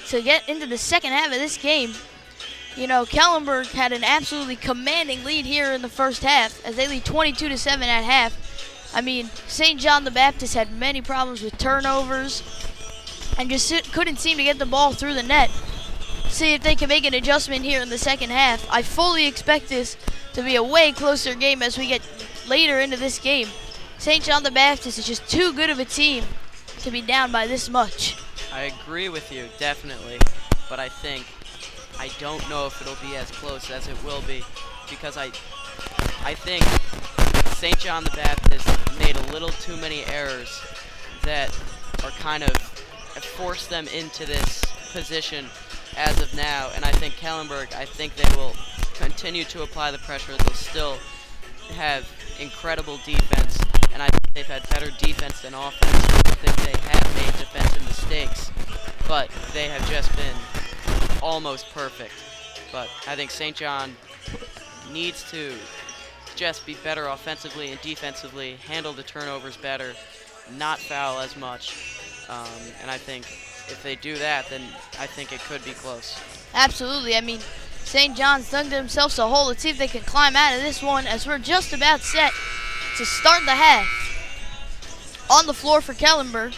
Speaker 1: to get into the second half of this game. You know, Kellenberg had an absolutely commanding lead here in the first half as they lead 22-7 at half. I mean, St. John the Baptist had many problems with turnovers and just couldn't seem to get the ball through the net. See if they can make an adjustment here in the second half. I fully expect this to be a way closer game as we get later into this game. St. John the Baptist is just too good of a team to be down by this much.
Speaker 2: I agree with you, definitely, but I don't know if it'll be as close as it will be, because I think St. John the Baptist made a little too many errors that are kind of forced them into this position as of now, and I think Kellenberg, I think they will continue to apply the pressure. They'll still have incredible defense, and I think they've had better defense than offense. I think they have made defensive mistakes, but they have just been almost perfect. But I think St. John needs to just be better offensively and defensively, handle the turnovers better, not foul as much, and I think if they do that, then I think it could be close.
Speaker 1: Absolutely. I mean, St. John's dug themselves a hole. Let's see if they can climb out of this one as we're just about set to start the half. On the floor for Kellenberg,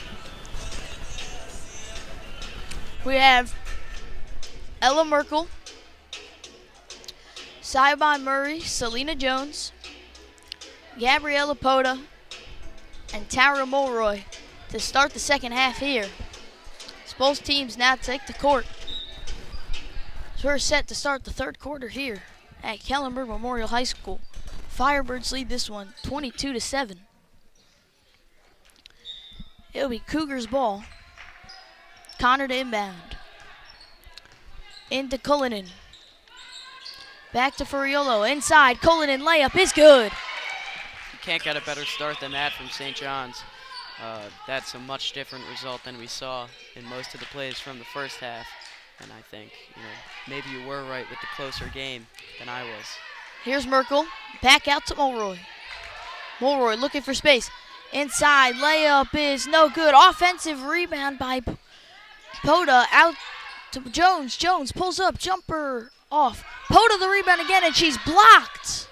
Speaker 1: we have Ella Merkel, Saibon Murray, Selena Jones, Gabriella Poda, and Tara Mulroy to start the second half here. As both teams now take the court. So we're set to start the third quarter here at Kellenberg Memorial High School. Firebirds lead this one 22-7. It'll be Cougars ball. Connor to inbound. Into Cullinan. Back to Furiolo. Inside. Cullinan layup is good.
Speaker 2: You can't get a better start than that from St. John's. That's a much different result than we saw in most of the plays from the first half. And I think, maybe you were right with the closer game than I was.
Speaker 1: Here's Merkel. Back out to Mulroy. Mulroy looking for space. Inside. Layup is no good. Offensive rebound by Poda. Out to Jones. Jones pulls up. Jumper off. Poda the rebound again, and she's blocked.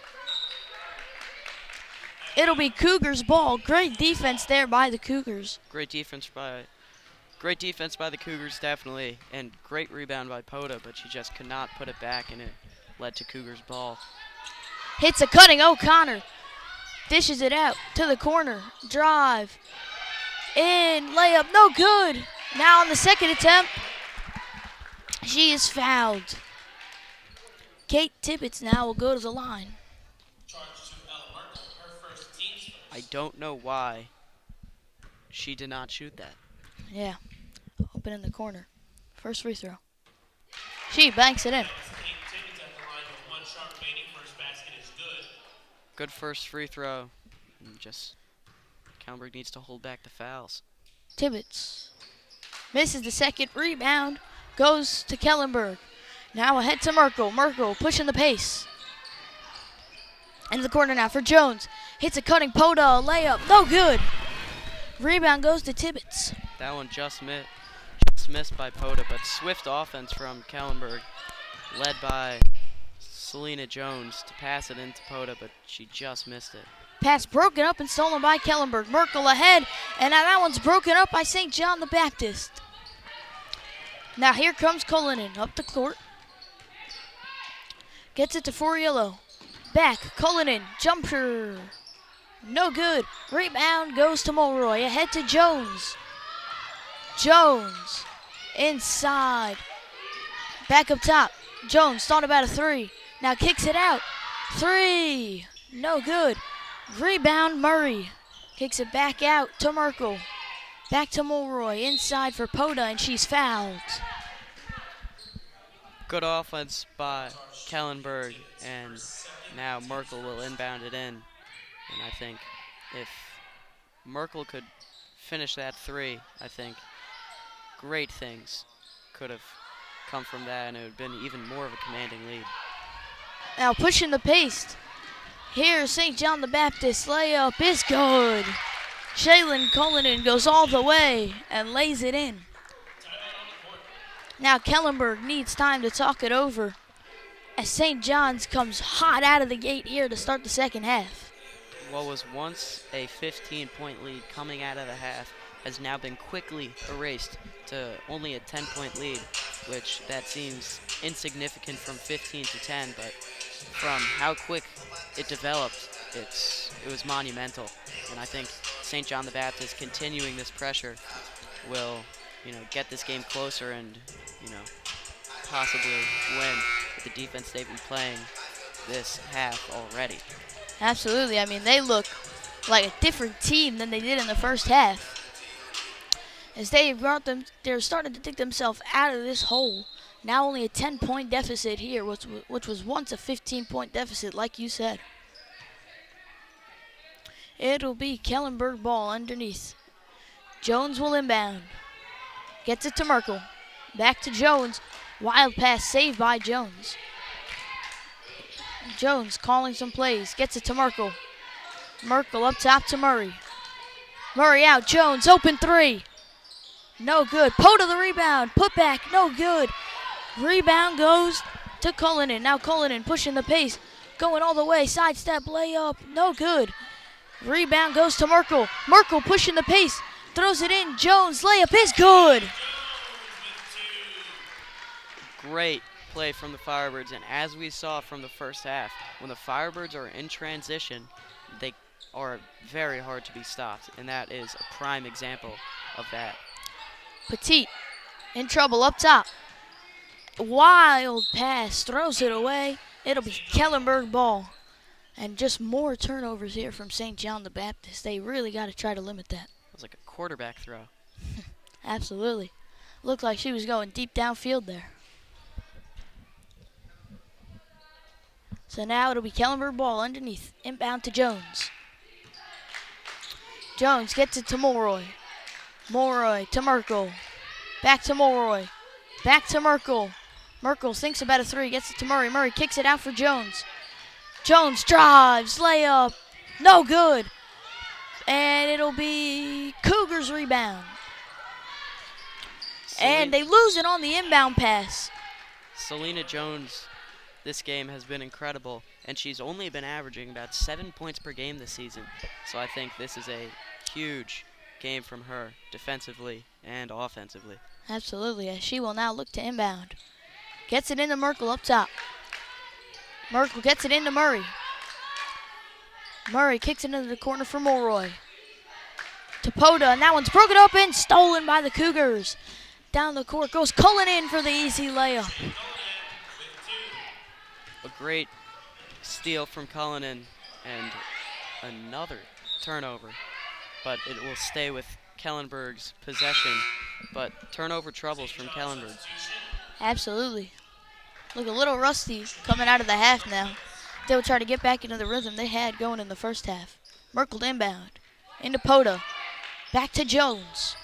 Speaker 1: It'll be Cougars ball. Great defense there by the Cougars.
Speaker 2: Great defense by the Cougars, definitely, and great rebound by Poda, but she just could not put it back, and it led to Cougars ball.
Speaker 1: Hits a cutting O'Connor. Dishes it out to the corner. Drive. In. Layup. No good. Now on the second attempt, she is fouled. Kate Tibbetts now will go to the line.
Speaker 2: I don't know why she did not shoot that.
Speaker 1: Yeah. Open in the corner. First free throw. She banks it in.
Speaker 2: Good first free throw. Just Kellenberg needs to hold back the fouls.
Speaker 1: Tibbetts misses the second. Rebound goes to Kellenberg. Now ahead to Merkel. Merkel pushing the pace. Into the corner now for Jones. Hits a cutting Poda. Layup. No good. Rebound goes to Tibbetts.
Speaker 2: That one just missed by Poda, but swift offense from Kellenberg, led by Selena Jones to pass it into Poda, but she just missed it.
Speaker 1: Pass broken up and stolen by Kellenberg. Merkel ahead, and now that one's broken up by St. John the Baptist. Now here comes Cullinan up the court. Gets it to Furiello. Back, Cullinan, jumper. No good. Rebound goes to Mulroy. Ahead to Jones. Jones. Inside. Back up top. Jones thought about a three. Now kicks it out. Three. No good. Rebound Murray. Kicks it back out to Merkel. Back to Mulroy. Inside for Poda, and she's fouled.
Speaker 2: Good offense by Kellenberg, and now Merkel will inbound it in. And I think if Merkel could finish that three, I think great things could have come from that, and it would have been even more of a commanding lead.
Speaker 1: Now pushing the pace. Here's St. John the Baptist. Layup is good. Shaylin Cullinan goes all the way and lays it in. Now Kellenberg needs time to talk it over as St. John's comes hot out of the gate here to start the second half.
Speaker 2: What was once a 15-point lead coming out of the half has now been quickly erased to only a 10-point lead, which that seems insignificant from 15 to 10, but from how quick it developed, it was monumental. And I think St. John the Baptist continuing this pressure will, get this game closer and, possibly win with the defense they've been playing this half already.
Speaker 1: Absolutely. I mean, they look like a different team than they did in the first half. As they're starting to dig themselves out of this hole. Now only a 10-point deficit here, which was once a 15-point deficit, like you said. It'll be Kellenberg ball underneath. Jones will inbound. Gets it to Merkel. Back to Jones. Wild pass saved by Jones. Jones calling some plays. Gets it to Merkel. Merkel up top to Murray. Murray out. Jones open three. No good. Pota the rebound. Put back. No good. Rebound goes to Cullinan. Now Cullinan pushing the pace. Going all the way. Sidestep layup. No good. Rebound goes to Merkel. Merkel pushing the pace. Throws it in. Jones layup is good.
Speaker 2: Great play from the Firebirds, and as we saw from the first half, when the Firebirds are in transition, they are very hard to be stopped, and that is a prime example of that.
Speaker 1: Petit in trouble up top. Wild pass, throws it away. It'll be Kellenberg ball. And just more turnovers here from St. John the Baptist. They really got to try to limit that.
Speaker 2: It was like a quarterback throw.
Speaker 1: Absolutely. Looked like she was going deep downfield there. So now it'll be Kellenberg ball underneath. Inbound to Jones. Jones gets it to Mulroy. Mulroy to Merkel. Back to Mulroy. Back to Merkel. Merkel thinks about a three. Gets it to Murray. Murray kicks it out for Jones. Jones drives. Layup. No good. And it'll be Cougars rebound. And they lose it on the inbound pass.
Speaker 2: Selena Jones this game has been incredible, and she's only been averaging about 7 points per game this season. So I think this is a huge game from her, defensively and offensively.
Speaker 1: Absolutely, as she will now look to inbound. Gets it into Merkel up top. Merkel gets it into Murray. Murray kicks it into the corner for Mulroy. To Pota, and that one's broken open, stolen by the Cougars. Down the court goes Cullinan for the easy layup.
Speaker 2: A great steal from Cullinan and another turnover, but it will stay with Kellenberg's possession, but turnover troubles from Kellenberg.
Speaker 1: Absolutely. Look a little rusty coming out of the half now. They'll try to get back into the rhythm they had going in the first half. Merkel inbound. Into Pota. Back to Jones.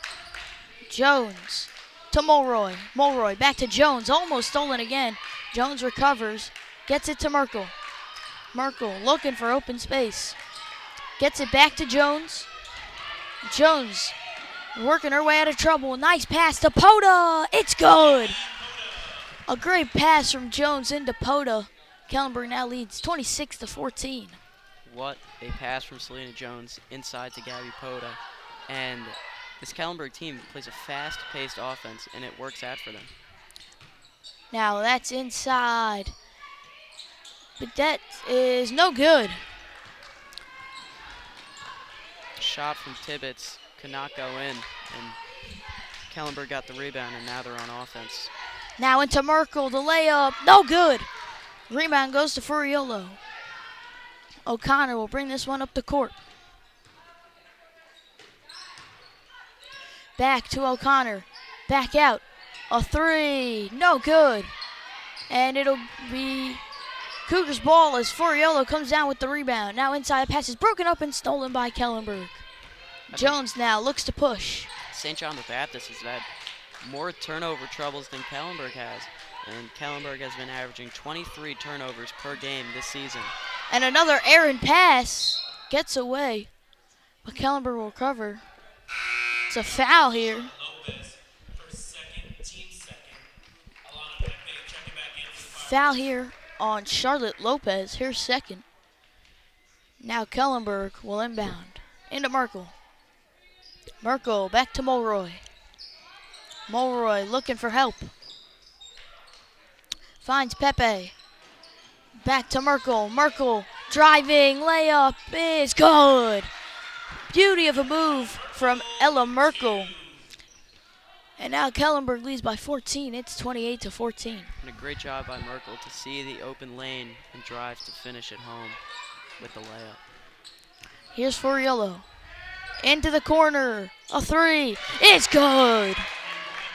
Speaker 1: Jones to Mulroy. Mulroy back to Jones. Almost stolen again. Jones recovers. Gets it to Merkel. Merkel looking for open space. Gets it back to Jones. Jones working her way out of trouble. Nice pass to Pota. It's good. A great pass from Jones into Pota. Kellenberg now leads 26-14.
Speaker 2: What a pass from Selena Jones inside to Gabby Pota. And this Kellenberg team plays a fast-paced offense, and it works out for them.
Speaker 1: Now that's inside. But that is no good.
Speaker 2: Shot from Tibbetts could not go in, and Kellenberg got the rebound, and now they're on offense.
Speaker 1: Now into Merkel, the layup, no good. Rebound goes to Furiolo. O'Connor will bring this one up the court. Back to O'Connor, back out. A three, no good. And it'll be Cougars ball as Furiolo comes down with the rebound. Now inside, the pass is broken up and stolen by Kellenberg. Jones now looks to push.
Speaker 2: St. John the Baptist has had more turnover troubles than Kellenberg has. And Kellenberg has been averaging 23 turnovers per game this season.
Speaker 1: And another errant pass gets away. But Kellenberg will recover. It's a foul here.
Speaker 3: Lopez for second, team second. Alana Pepe checking back in for the
Speaker 1: Foul here on Charlotte Lopez. Here's second. Now Kellenberg will inbound into Merkel. Merkel back to Mulroy. Mulroy looking for help. Finds Pepe. Back to Merkel. Merkel driving. Layup is good. Beauty of a move from Ella Merkel. And now Kellenberg leads by 14. It's 28-14.
Speaker 2: And a great job by Merkel to see the open lane and drive to finish it home with the layup.
Speaker 1: Here's Furiello. Into the corner. A three. It's good.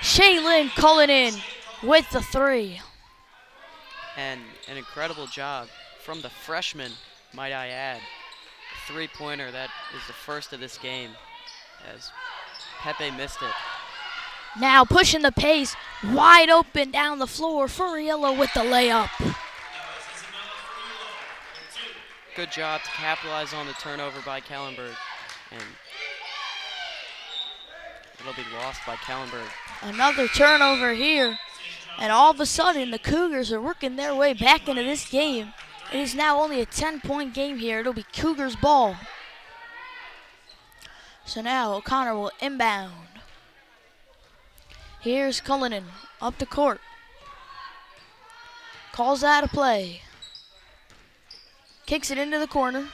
Speaker 1: Shaylin Cullinan with the three.
Speaker 2: And an incredible job from the freshman, might I add. A three-pointer that is the first of this game as Pepe missed it.
Speaker 1: Now pushing the pace. Wide open down the floor. Furiello with the layup.
Speaker 2: Good job to capitalize on the turnover by Kellenberg. And it'll be lost by Kellenberg.
Speaker 1: Another turnover here. And all of a sudden, the Cougars are working their way back into this game. It is now only a 10-point game here. It'll be Cougars ball. So now O'Connor will inbound. Here's Cullinan up the court. Calls out a play. Kicks it into the corner.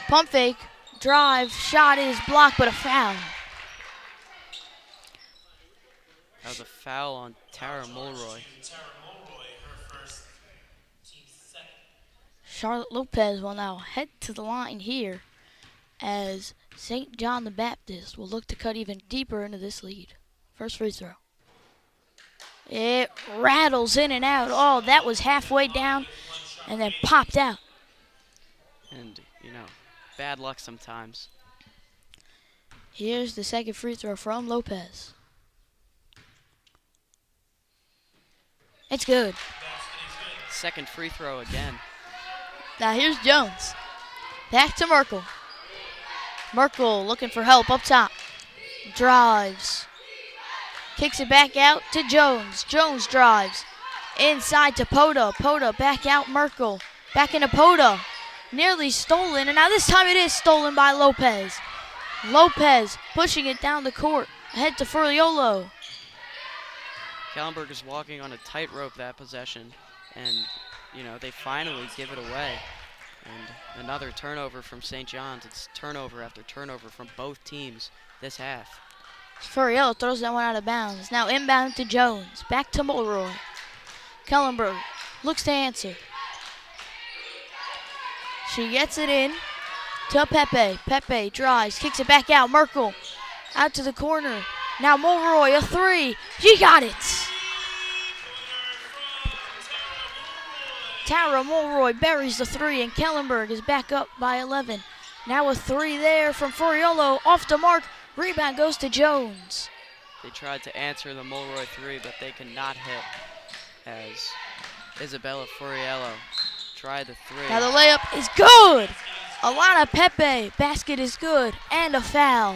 Speaker 1: Pump fake. Drive. Shot is blocked, but a foul.
Speaker 2: That was a foul on Tara Mulroy.
Speaker 1: Charlotte Lopez will now head to the line here as St. John the Baptist will look to cut even deeper into this lead. First free throw. It rattles in and out. Oh, that was halfway down and then popped out.
Speaker 2: And, bad luck sometimes.
Speaker 1: Here's the second free throw from Lopez. It's good.
Speaker 2: Second free throw again.
Speaker 1: Now here's Jones. Back to Merkel. Merkel looking for help up top. Drives. Kicks it back out to Jones. Jones drives. Inside to Poda. Poda back out Merkel. Back into Poda. Nearly stolen. And now this time it is stolen by Lopez. Lopez pushing it down the court. Ahead to Furiolo.
Speaker 2: Kellenberg is walking on a tightrope that possession. And, they finally give it away. And another turnover from St. John's. It's turnover after turnover from both teams this half.
Speaker 1: Furiello throws that one out of bounds. Now inbound to Jones. Back to Mulroy. Kellenberg looks to answer. She gets it in to Pepe. Pepe drives, kicks it back out. Merkel out to the corner. Now Mulroy, a three. She got it. Tara Mulroy buries the three, and Kellenberg is back up by 11. Now a three there from Furiello. Off the mark. Rebound goes to Jones.
Speaker 2: They tried to answer the Mulroy three, but they could not hit as Isabella Furiello tried the three.
Speaker 1: Now the layup is good. Alana Pepe, basket is good, and a foul.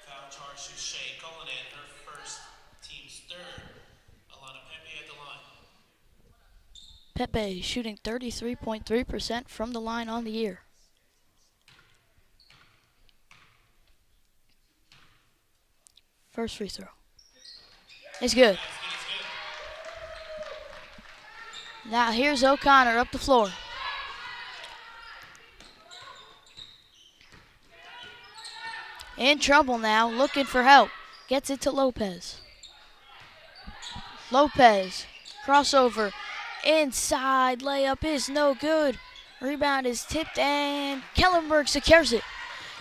Speaker 3: Foul charge to Shea Cullinan, her first, team's third. Alana Pepe at the line.
Speaker 1: Pepe shooting 33.3% from the line on the year. First free throw. It's good. Now here's O'Connor up the floor. In trouble now, looking for help. Gets it to Lopez. Lopez, crossover, inside, layup is no good. Rebound is tipped and Kellenberg secures it.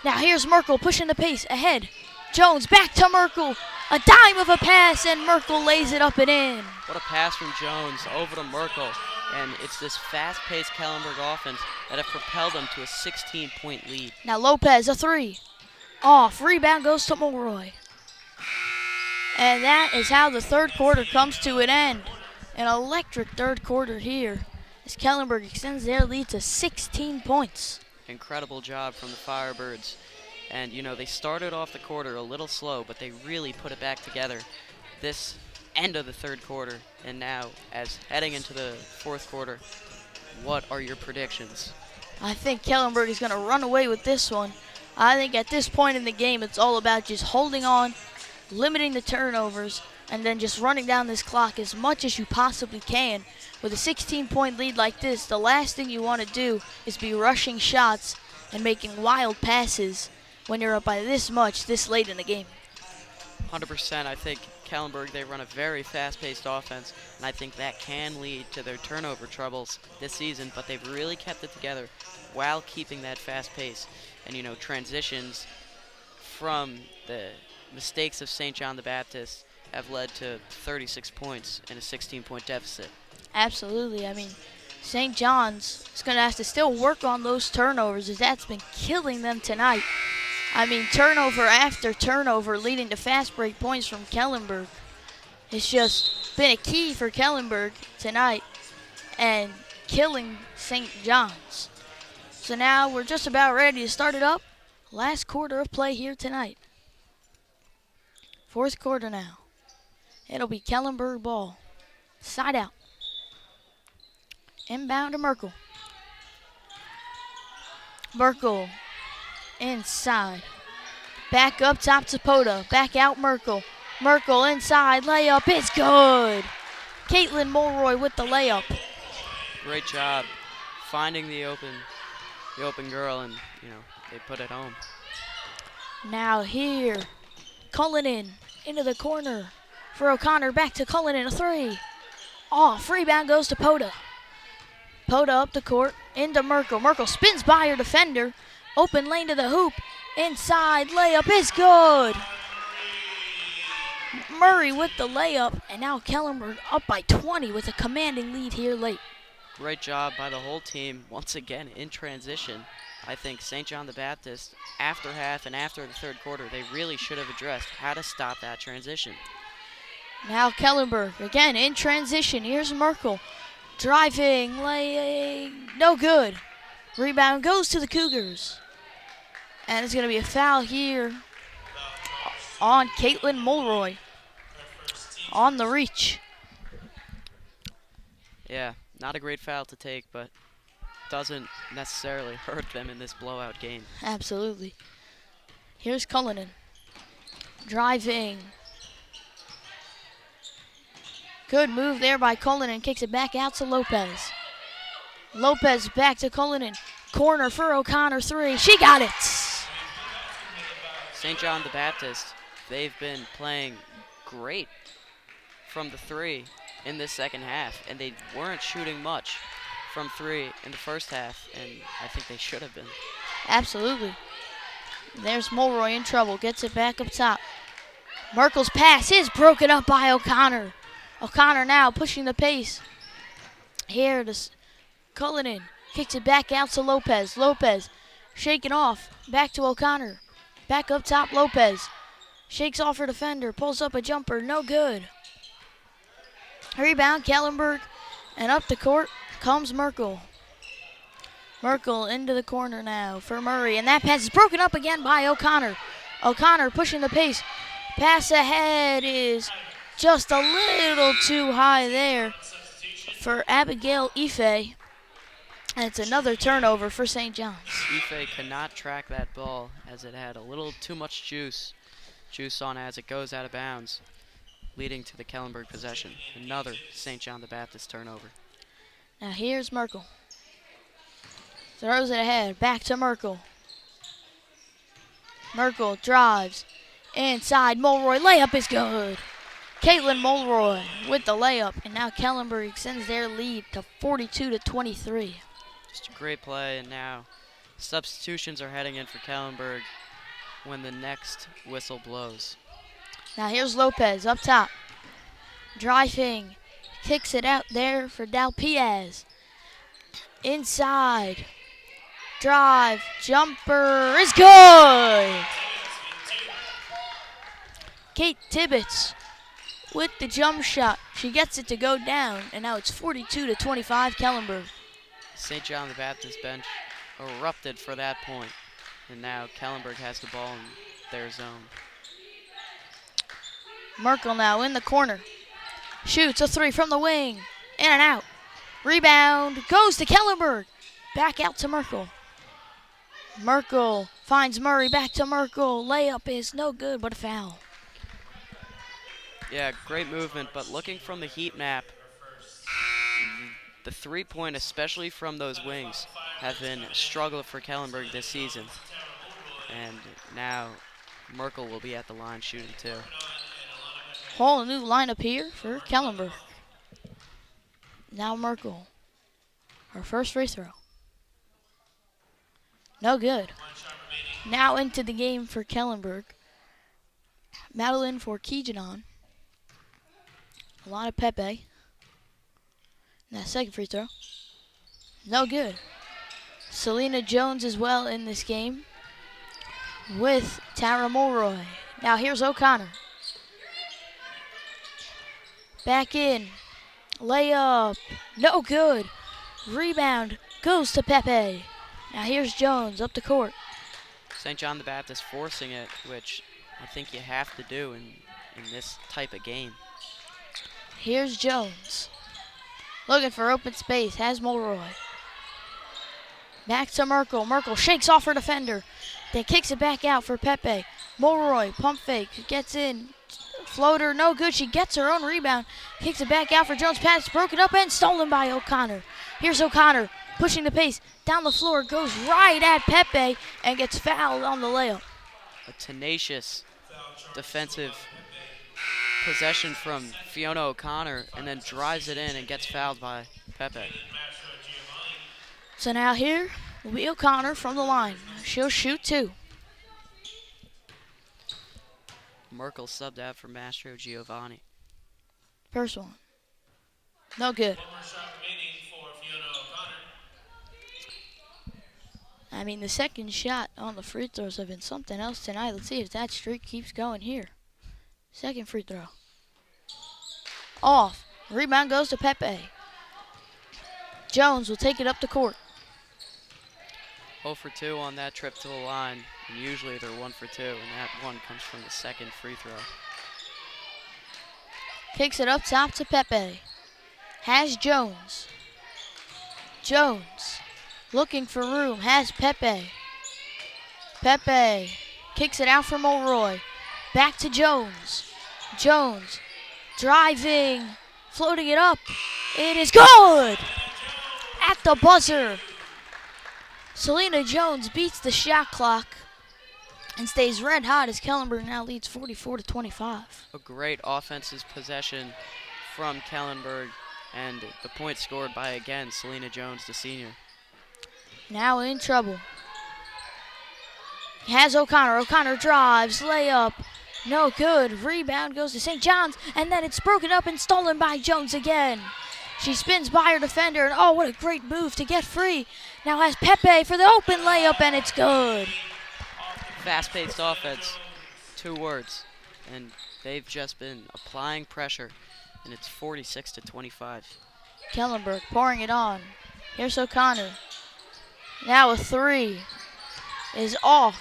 Speaker 1: Now here's Merkel pushing the pace ahead. Jones back to Merkel. A dime of a pass and Merkel lays it up and in.
Speaker 2: What a pass from Jones over to Merkel. And it's this fast-paced Kellenberg offense that have propelled them to a 16-point lead.
Speaker 1: Now Lopez, a three. Off. Rebound goes to Mulroy. And that is how the third quarter comes to an end. An electric third quarter here as Kellenberg extends their lead to 16 points.
Speaker 2: incredible job from the Firebirds. And, you know, they started off the quarter a little slow, but they really put it back together this end of the third quarter. And now, as heading into the fourth quarter, what are your predictions?
Speaker 1: I think Kellenberg is going to run away with this one. I think at this point in the game, it's all about just holding on, limiting the turnovers, and then just running down this clock as much as you possibly can. With a 16-point lead like this, the last thing you want to do is be rushing shots and making wild passes when you're up by this much this late in the game.
Speaker 2: 100%. I think Kellenberg, they run a very fast-paced offense, and I think that can lead to their turnover troubles this season, but they've really kept it together while keeping that fast pace. And, you know, transitions from the mistakes of St. John the Baptist have led to 36 points and a 16-point deficit.
Speaker 1: Absolutely. I mean, St. John's is going to have to still work on those turnovers, as that's been killing them tonight. I mean, turnover after turnover leading to fast break points from Kellenberg. It's just been a key for Kellenberg tonight and killing St. John's. So now we're just about ready to start it up. Last quarter of play here tonight. Fourth quarter now. It'll be Kellenberg ball. Side out. Inbound to Merkel. Merkel inside. Back up top to Poda. Back out Merkel. Merkel inside. Layup is good. Caitlin Mulroy with the layup.
Speaker 2: Great job finding the open girl, and, you know, they put it home.
Speaker 1: Now here. Cullinan into the corner for O'Connor. Back to Cullinan. A three. Off. Rebound goes to Poda. Poda up the court, into Merkel. Merkel spins by her defender. Open lane to the hoop. Inside, layup is good. Murray with the layup, and now Kellenberg up by 20 with a commanding lead here late.
Speaker 2: Great job by the whole team, once again in transition. I think St. John the Baptist, after half and after the third quarter, they really should have addressed how to stop that transition.
Speaker 1: Now Kellenberg, again in transition. Here's Merkel. Driving, laying, no good. Rebound goes to the Cougars. And it's going to be a foul here on Caitlin Mulroy on the reach.
Speaker 2: Yeah, not a great foul to take, but doesn't necessarily hurt them in this blowout game.
Speaker 1: Absolutely. Here's Cullinan. Driving. Good move there by Cullinan. Kicks it back out to Lopez. Lopez back to Cullinan. Corner for O'Connor. Three. She got it.
Speaker 2: St. John the Baptist, they've been playing great from the three in this second half, and they weren't shooting much from three in the first half, and I think they should have been.
Speaker 1: Absolutely. There's Mulroy in trouble. Gets it back up top. Merkel's pass is broken up by O'Connor. O'Connor now pushing the pace. Here to Cullinan. Kicks it back out to Lopez. Lopez shaking off. Back to O'Connor. Back up top, Lopez. Shakes off her defender. Pulls up a jumper. No good. Rebound, Kellenberg. And up the court comes Merkel. Merkel into the corner now for Murray. And that pass is broken up again by O'Connor. O'Connor pushing the pace. Pass ahead is just a little too high there for Abigail Ife. And it's another turnover for St. John's.
Speaker 2: Ife cannot track that ball as it had a little too much juice on as it goes out of bounds, leading to the Kellenberg possession. Another St. John the Baptist turnover.
Speaker 1: Now here's Merkel. Throws it ahead. Back to Merkel. Merkel drives. Inside, Mulroy. Layup is good. Caitlin Mulroy with the layup. And now Kellenberg extends their lead to 42-23.
Speaker 2: Just a great play, and now substitutions are heading in for Kellenberg when the next whistle blows.
Speaker 1: Now here's Lopez up top. Driving. Kicks it out there for Dalpiaz. Inside. Drive. Jumper is good. Kate Tibbetts with the jump shot. She gets it to go down, and now it's 42-25 Kellenberg.
Speaker 2: St. John the Baptist bench erupted for that point. And now Kellenberg has the ball in their zone.
Speaker 1: Merkel now in the corner. Shoots a three from the wing. In and out. Rebound goes to Kellenberg. Back out to Merkel. Merkel finds Murray. Back to Merkel. Layup is no good, but a foul.
Speaker 2: Yeah, great movement, but looking from the heat map, the three-point, especially from those wings, have been a struggle for Kellenberg this season. And now Merkel will be at the line shooting too.
Speaker 1: Whole new lineup here for Kellenberg. Now Merkel. Her first free throw. No good. Now into the game for Kellenberg. Madeline for Kijanon. A lot of Pepe. Now second free throw. No good. Selena Jones as well in this game with Tara Mulroy. Now here's O'Connor. Back in. Layup. No good. Rebound goes to Pepe. Now here's Jones up the court.
Speaker 2: St. John the Baptist forcing it, which I think you have to do in this type of game.
Speaker 1: Here's Jones. Looking for open space. Has Mulroy. Back to Merkel. Merkel shakes off her defender. Then kicks it back out for Pepe. Mulroy, pump fake. Gets in. Floater, no good. She gets her own rebound. Kicks it back out for Jones. Pass broken up and stolen by O'Connor. Here's O'Connor pushing the pace. Down the floor. Goes right at Pepe and gets fouled on the layup.
Speaker 2: A tenacious defensive possession from Fiona O'Connor and then drives it in and gets fouled by Pepe.
Speaker 1: So now here will be O'Connor from the line. She'll shoot two.
Speaker 2: Merkel subbed out for Mastro Giovanni.
Speaker 1: First one. No good.
Speaker 3: One more shot remaining for Fiona O'Connor.
Speaker 1: I mean, the second shot on the free throws have been something else tonight. Let's see if that streak keeps going here. Second free throw. Off. Rebound goes to Pepe. Jones will take it up the court.
Speaker 2: 0 for 2 on that trip to the line. And usually they're 1 for 2, and that one comes from the second free throw.
Speaker 1: Kicks it up top to Pepe. Has Jones. Jones looking for room. Has Pepe. Pepe kicks it out for Mulroy. Back to Jones. Jones driving. Floating it up. It is good! At the buzzer. Selena Jones beats the shot clock and stays red hot as Kellenberg now leads 44-25.
Speaker 2: A great offensive possession from Kellenberg, and the point scored by, again, Selena Jones, the senior.
Speaker 1: Now in trouble. Has O'Connor. O'Connor drives. Layup. No good. Rebound goes to St. John's, and then it's broken up and stolen by Jones again. She spins by her defender, and oh, what a great move to get free. Now has Pepe for the open layup, and it's good.
Speaker 2: Fast-paced offense, 2 words, and they've just been applying pressure, and it's 46-25.
Speaker 1: Kellenberg pouring it on. Here's O'Connor. Now a three is off.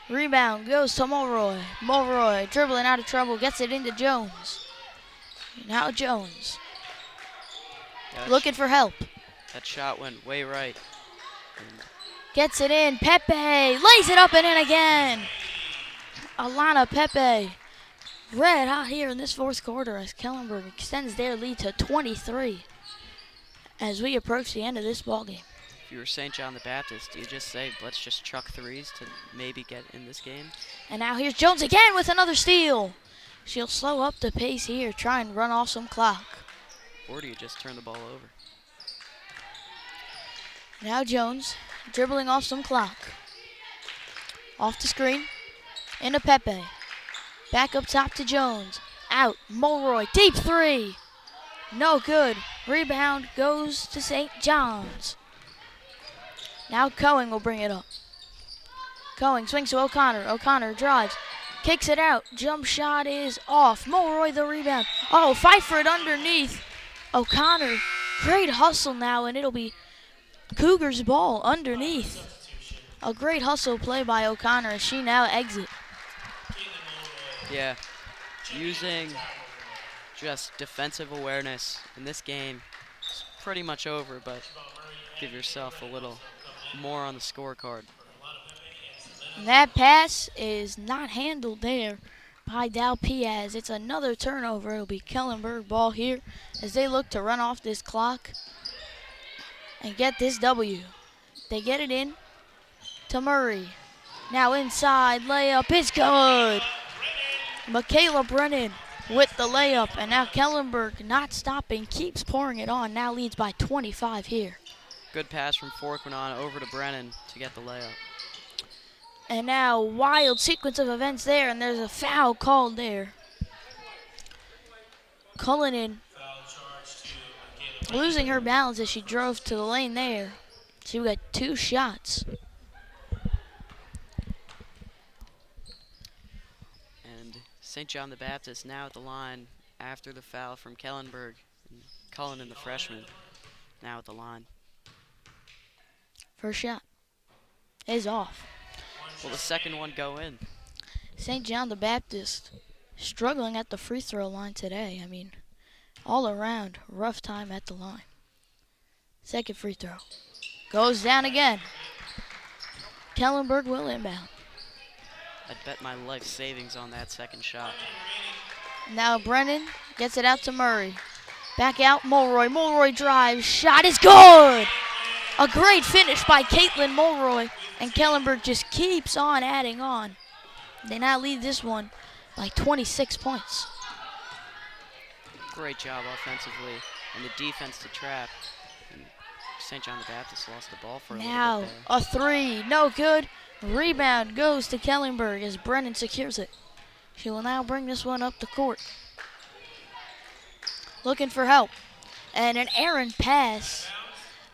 Speaker 1: Rebound goes to Mulroy. Mulroy dribbling out of trouble, gets it into Jones. Now Jones looking for help.
Speaker 2: That shot went way right.
Speaker 1: Gets it in. Pepe lays it up and in again. Alana Pepe red hot here in this fourth quarter as Kellenberg extends their lead to 23 as we approach the end of this ball game.
Speaker 2: If you were St. John the Baptist, do you just say, let's just chuck threes to maybe get in this game?
Speaker 1: And now here's Jones again with another steal. She'll slow up the pace here, try and run off some clock.
Speaker 2: Or do you just turn the ball over?
Speaker 1: Now Jones dribbling off some clock. Off the screen. Into Pepe. Back up top to Jones. Out. Mulroy. Deep three. No good. Rebound goes to St. John's. Now Cohen will bring it up. Cohen swings to O'Connor. O'Connor drives. Kicks it out. Jump shot is off. Mulroy the rebound. Oh, fight for it underneath. O'Connor. Great hustle now, and it'll be Cougars ball underneath. A great hustle play by O'Connor as she now exit.
Speaker 2: Yeah, using just defensive awareness in this game. It's pretty much over, but give yourself a little more on the scorecard.
Speaker 1: That pass is not handled there by Dalpiaz. It's another turnover. It'll be Kellenberg ball here as they look to run off this clock and get this W. They get it in to Murray. Now inside, layup is good. Michaela Brennan with the layup, and now Kellenberg not stopping, keeps pouring it on, now leads by 25 here.
Speaker 2: Good pass from Forkman over to Brennan to get the layup.
Speaker 1: And now wild sequence of events there, and there's a foul called there. Cullinan losing her balance as she drove to the lane there. She got 2 shots.
Speaker 2: And St. John the Baptist now at the line after the foul from Kellenberg. And Cullinan, the freshman, now at the line.
Speaker 1: First shot is off.
Speaker 2: Will the second one go in?
Speaker 1: St. John the Baptist struggling at the free throw line today. I mean, all around, rough time at the line. Second free throw goes down again. Kellenberg will inbound.
Speaker 2: I'd bet my life savings on that second shot.
Speaker 1: Now Brennan gets it out to Murray. Back out, Mulroy. Mulroy drives. Shot is good. A great finish by Caitlin Mulroy. And Kellenberg just keeps on adding on. They now lead this one by 26 points.
Speaker 2: Great job offensively and the defense to trap. And St. John the Baptist lost the ball for a little
Speaker 1: Now
Speaker 2: bit there.
Speaker 1: a 3, no good. Rebound goes to Kellenberg as Brennan secures it. She will now bring this one up the court. Looking for help. And an errant pass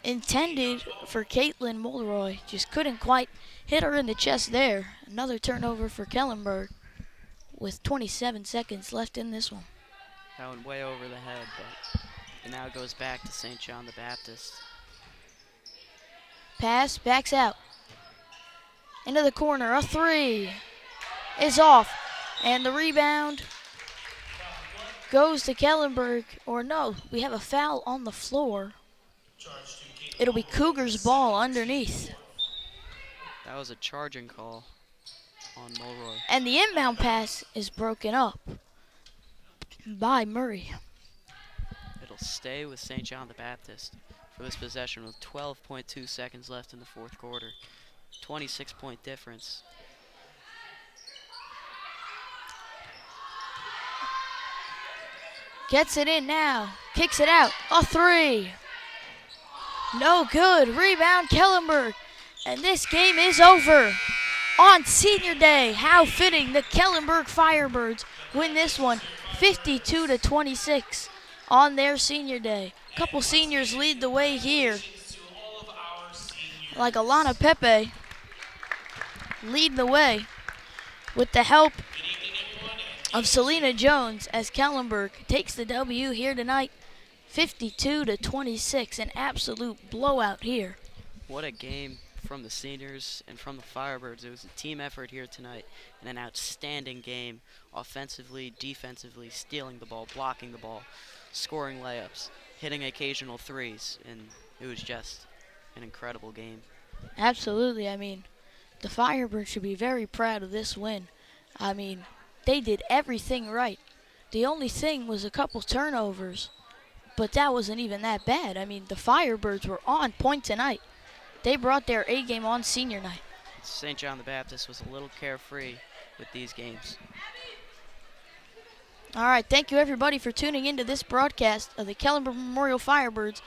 Speaker 1: intended for Caitlin Mulroy. Just couldn't quite hit her in the chest there. Another turnover for Kellenberg with 27 seconds left in this one.
Speaker 2: That went way over the head, but it now goes back to St. John the Baptist.
Speaker 1: Pass, backs out. Into the corner, a 3 is off. And the rebound goes to Kellenberg. Or no, we have a foul on the floor. It'll be Cougars' ball underneath.
Speaker 2: That was a charging call on Mulroy.
Speaker 1: And the inbound pass is broken up by Murray.
Speaker 2: It'll stay with St. John the Baptist for this possession with 12.2 seconds left in the fourth quarter. 26-point difference.
Speaker 1: Gets it in now. Kicks it out. A 3. No good. Rebound Kellenberg. And this game is over. On senior day, how fitting, the Kellenberg Firebirds win this one 52-26 on their senior day. A couple seniors lead the way here. Like Alana Pepe lead the way with the help of Selena Jones as Kellenberg takes the W here tonight 52-26, an absolute blowout here.
Speaker 2: What a game from the seniors and from the Firebirds. It was a team effort here tonight and an outstanding game offensively, defensively, stealing the ball, blocking the ball, scoring layups, hitting occasional threes, and it was just an incredible game.
Speaker 1: Absolutely. I mean, the Firebirds should be very proud of this win. I mean, they did everything right. The only thing was a couple turnovers, but that wasn't even that bad. I mean, the Firebirds were on point tonight. They brought their A game on senior night.
Speaker 2: St. John the Baptist was a little carefree with these games.
Speaker 1: All right, thank you everybody for tuning into this broadcast of the Kellenberg Memorial Firebirds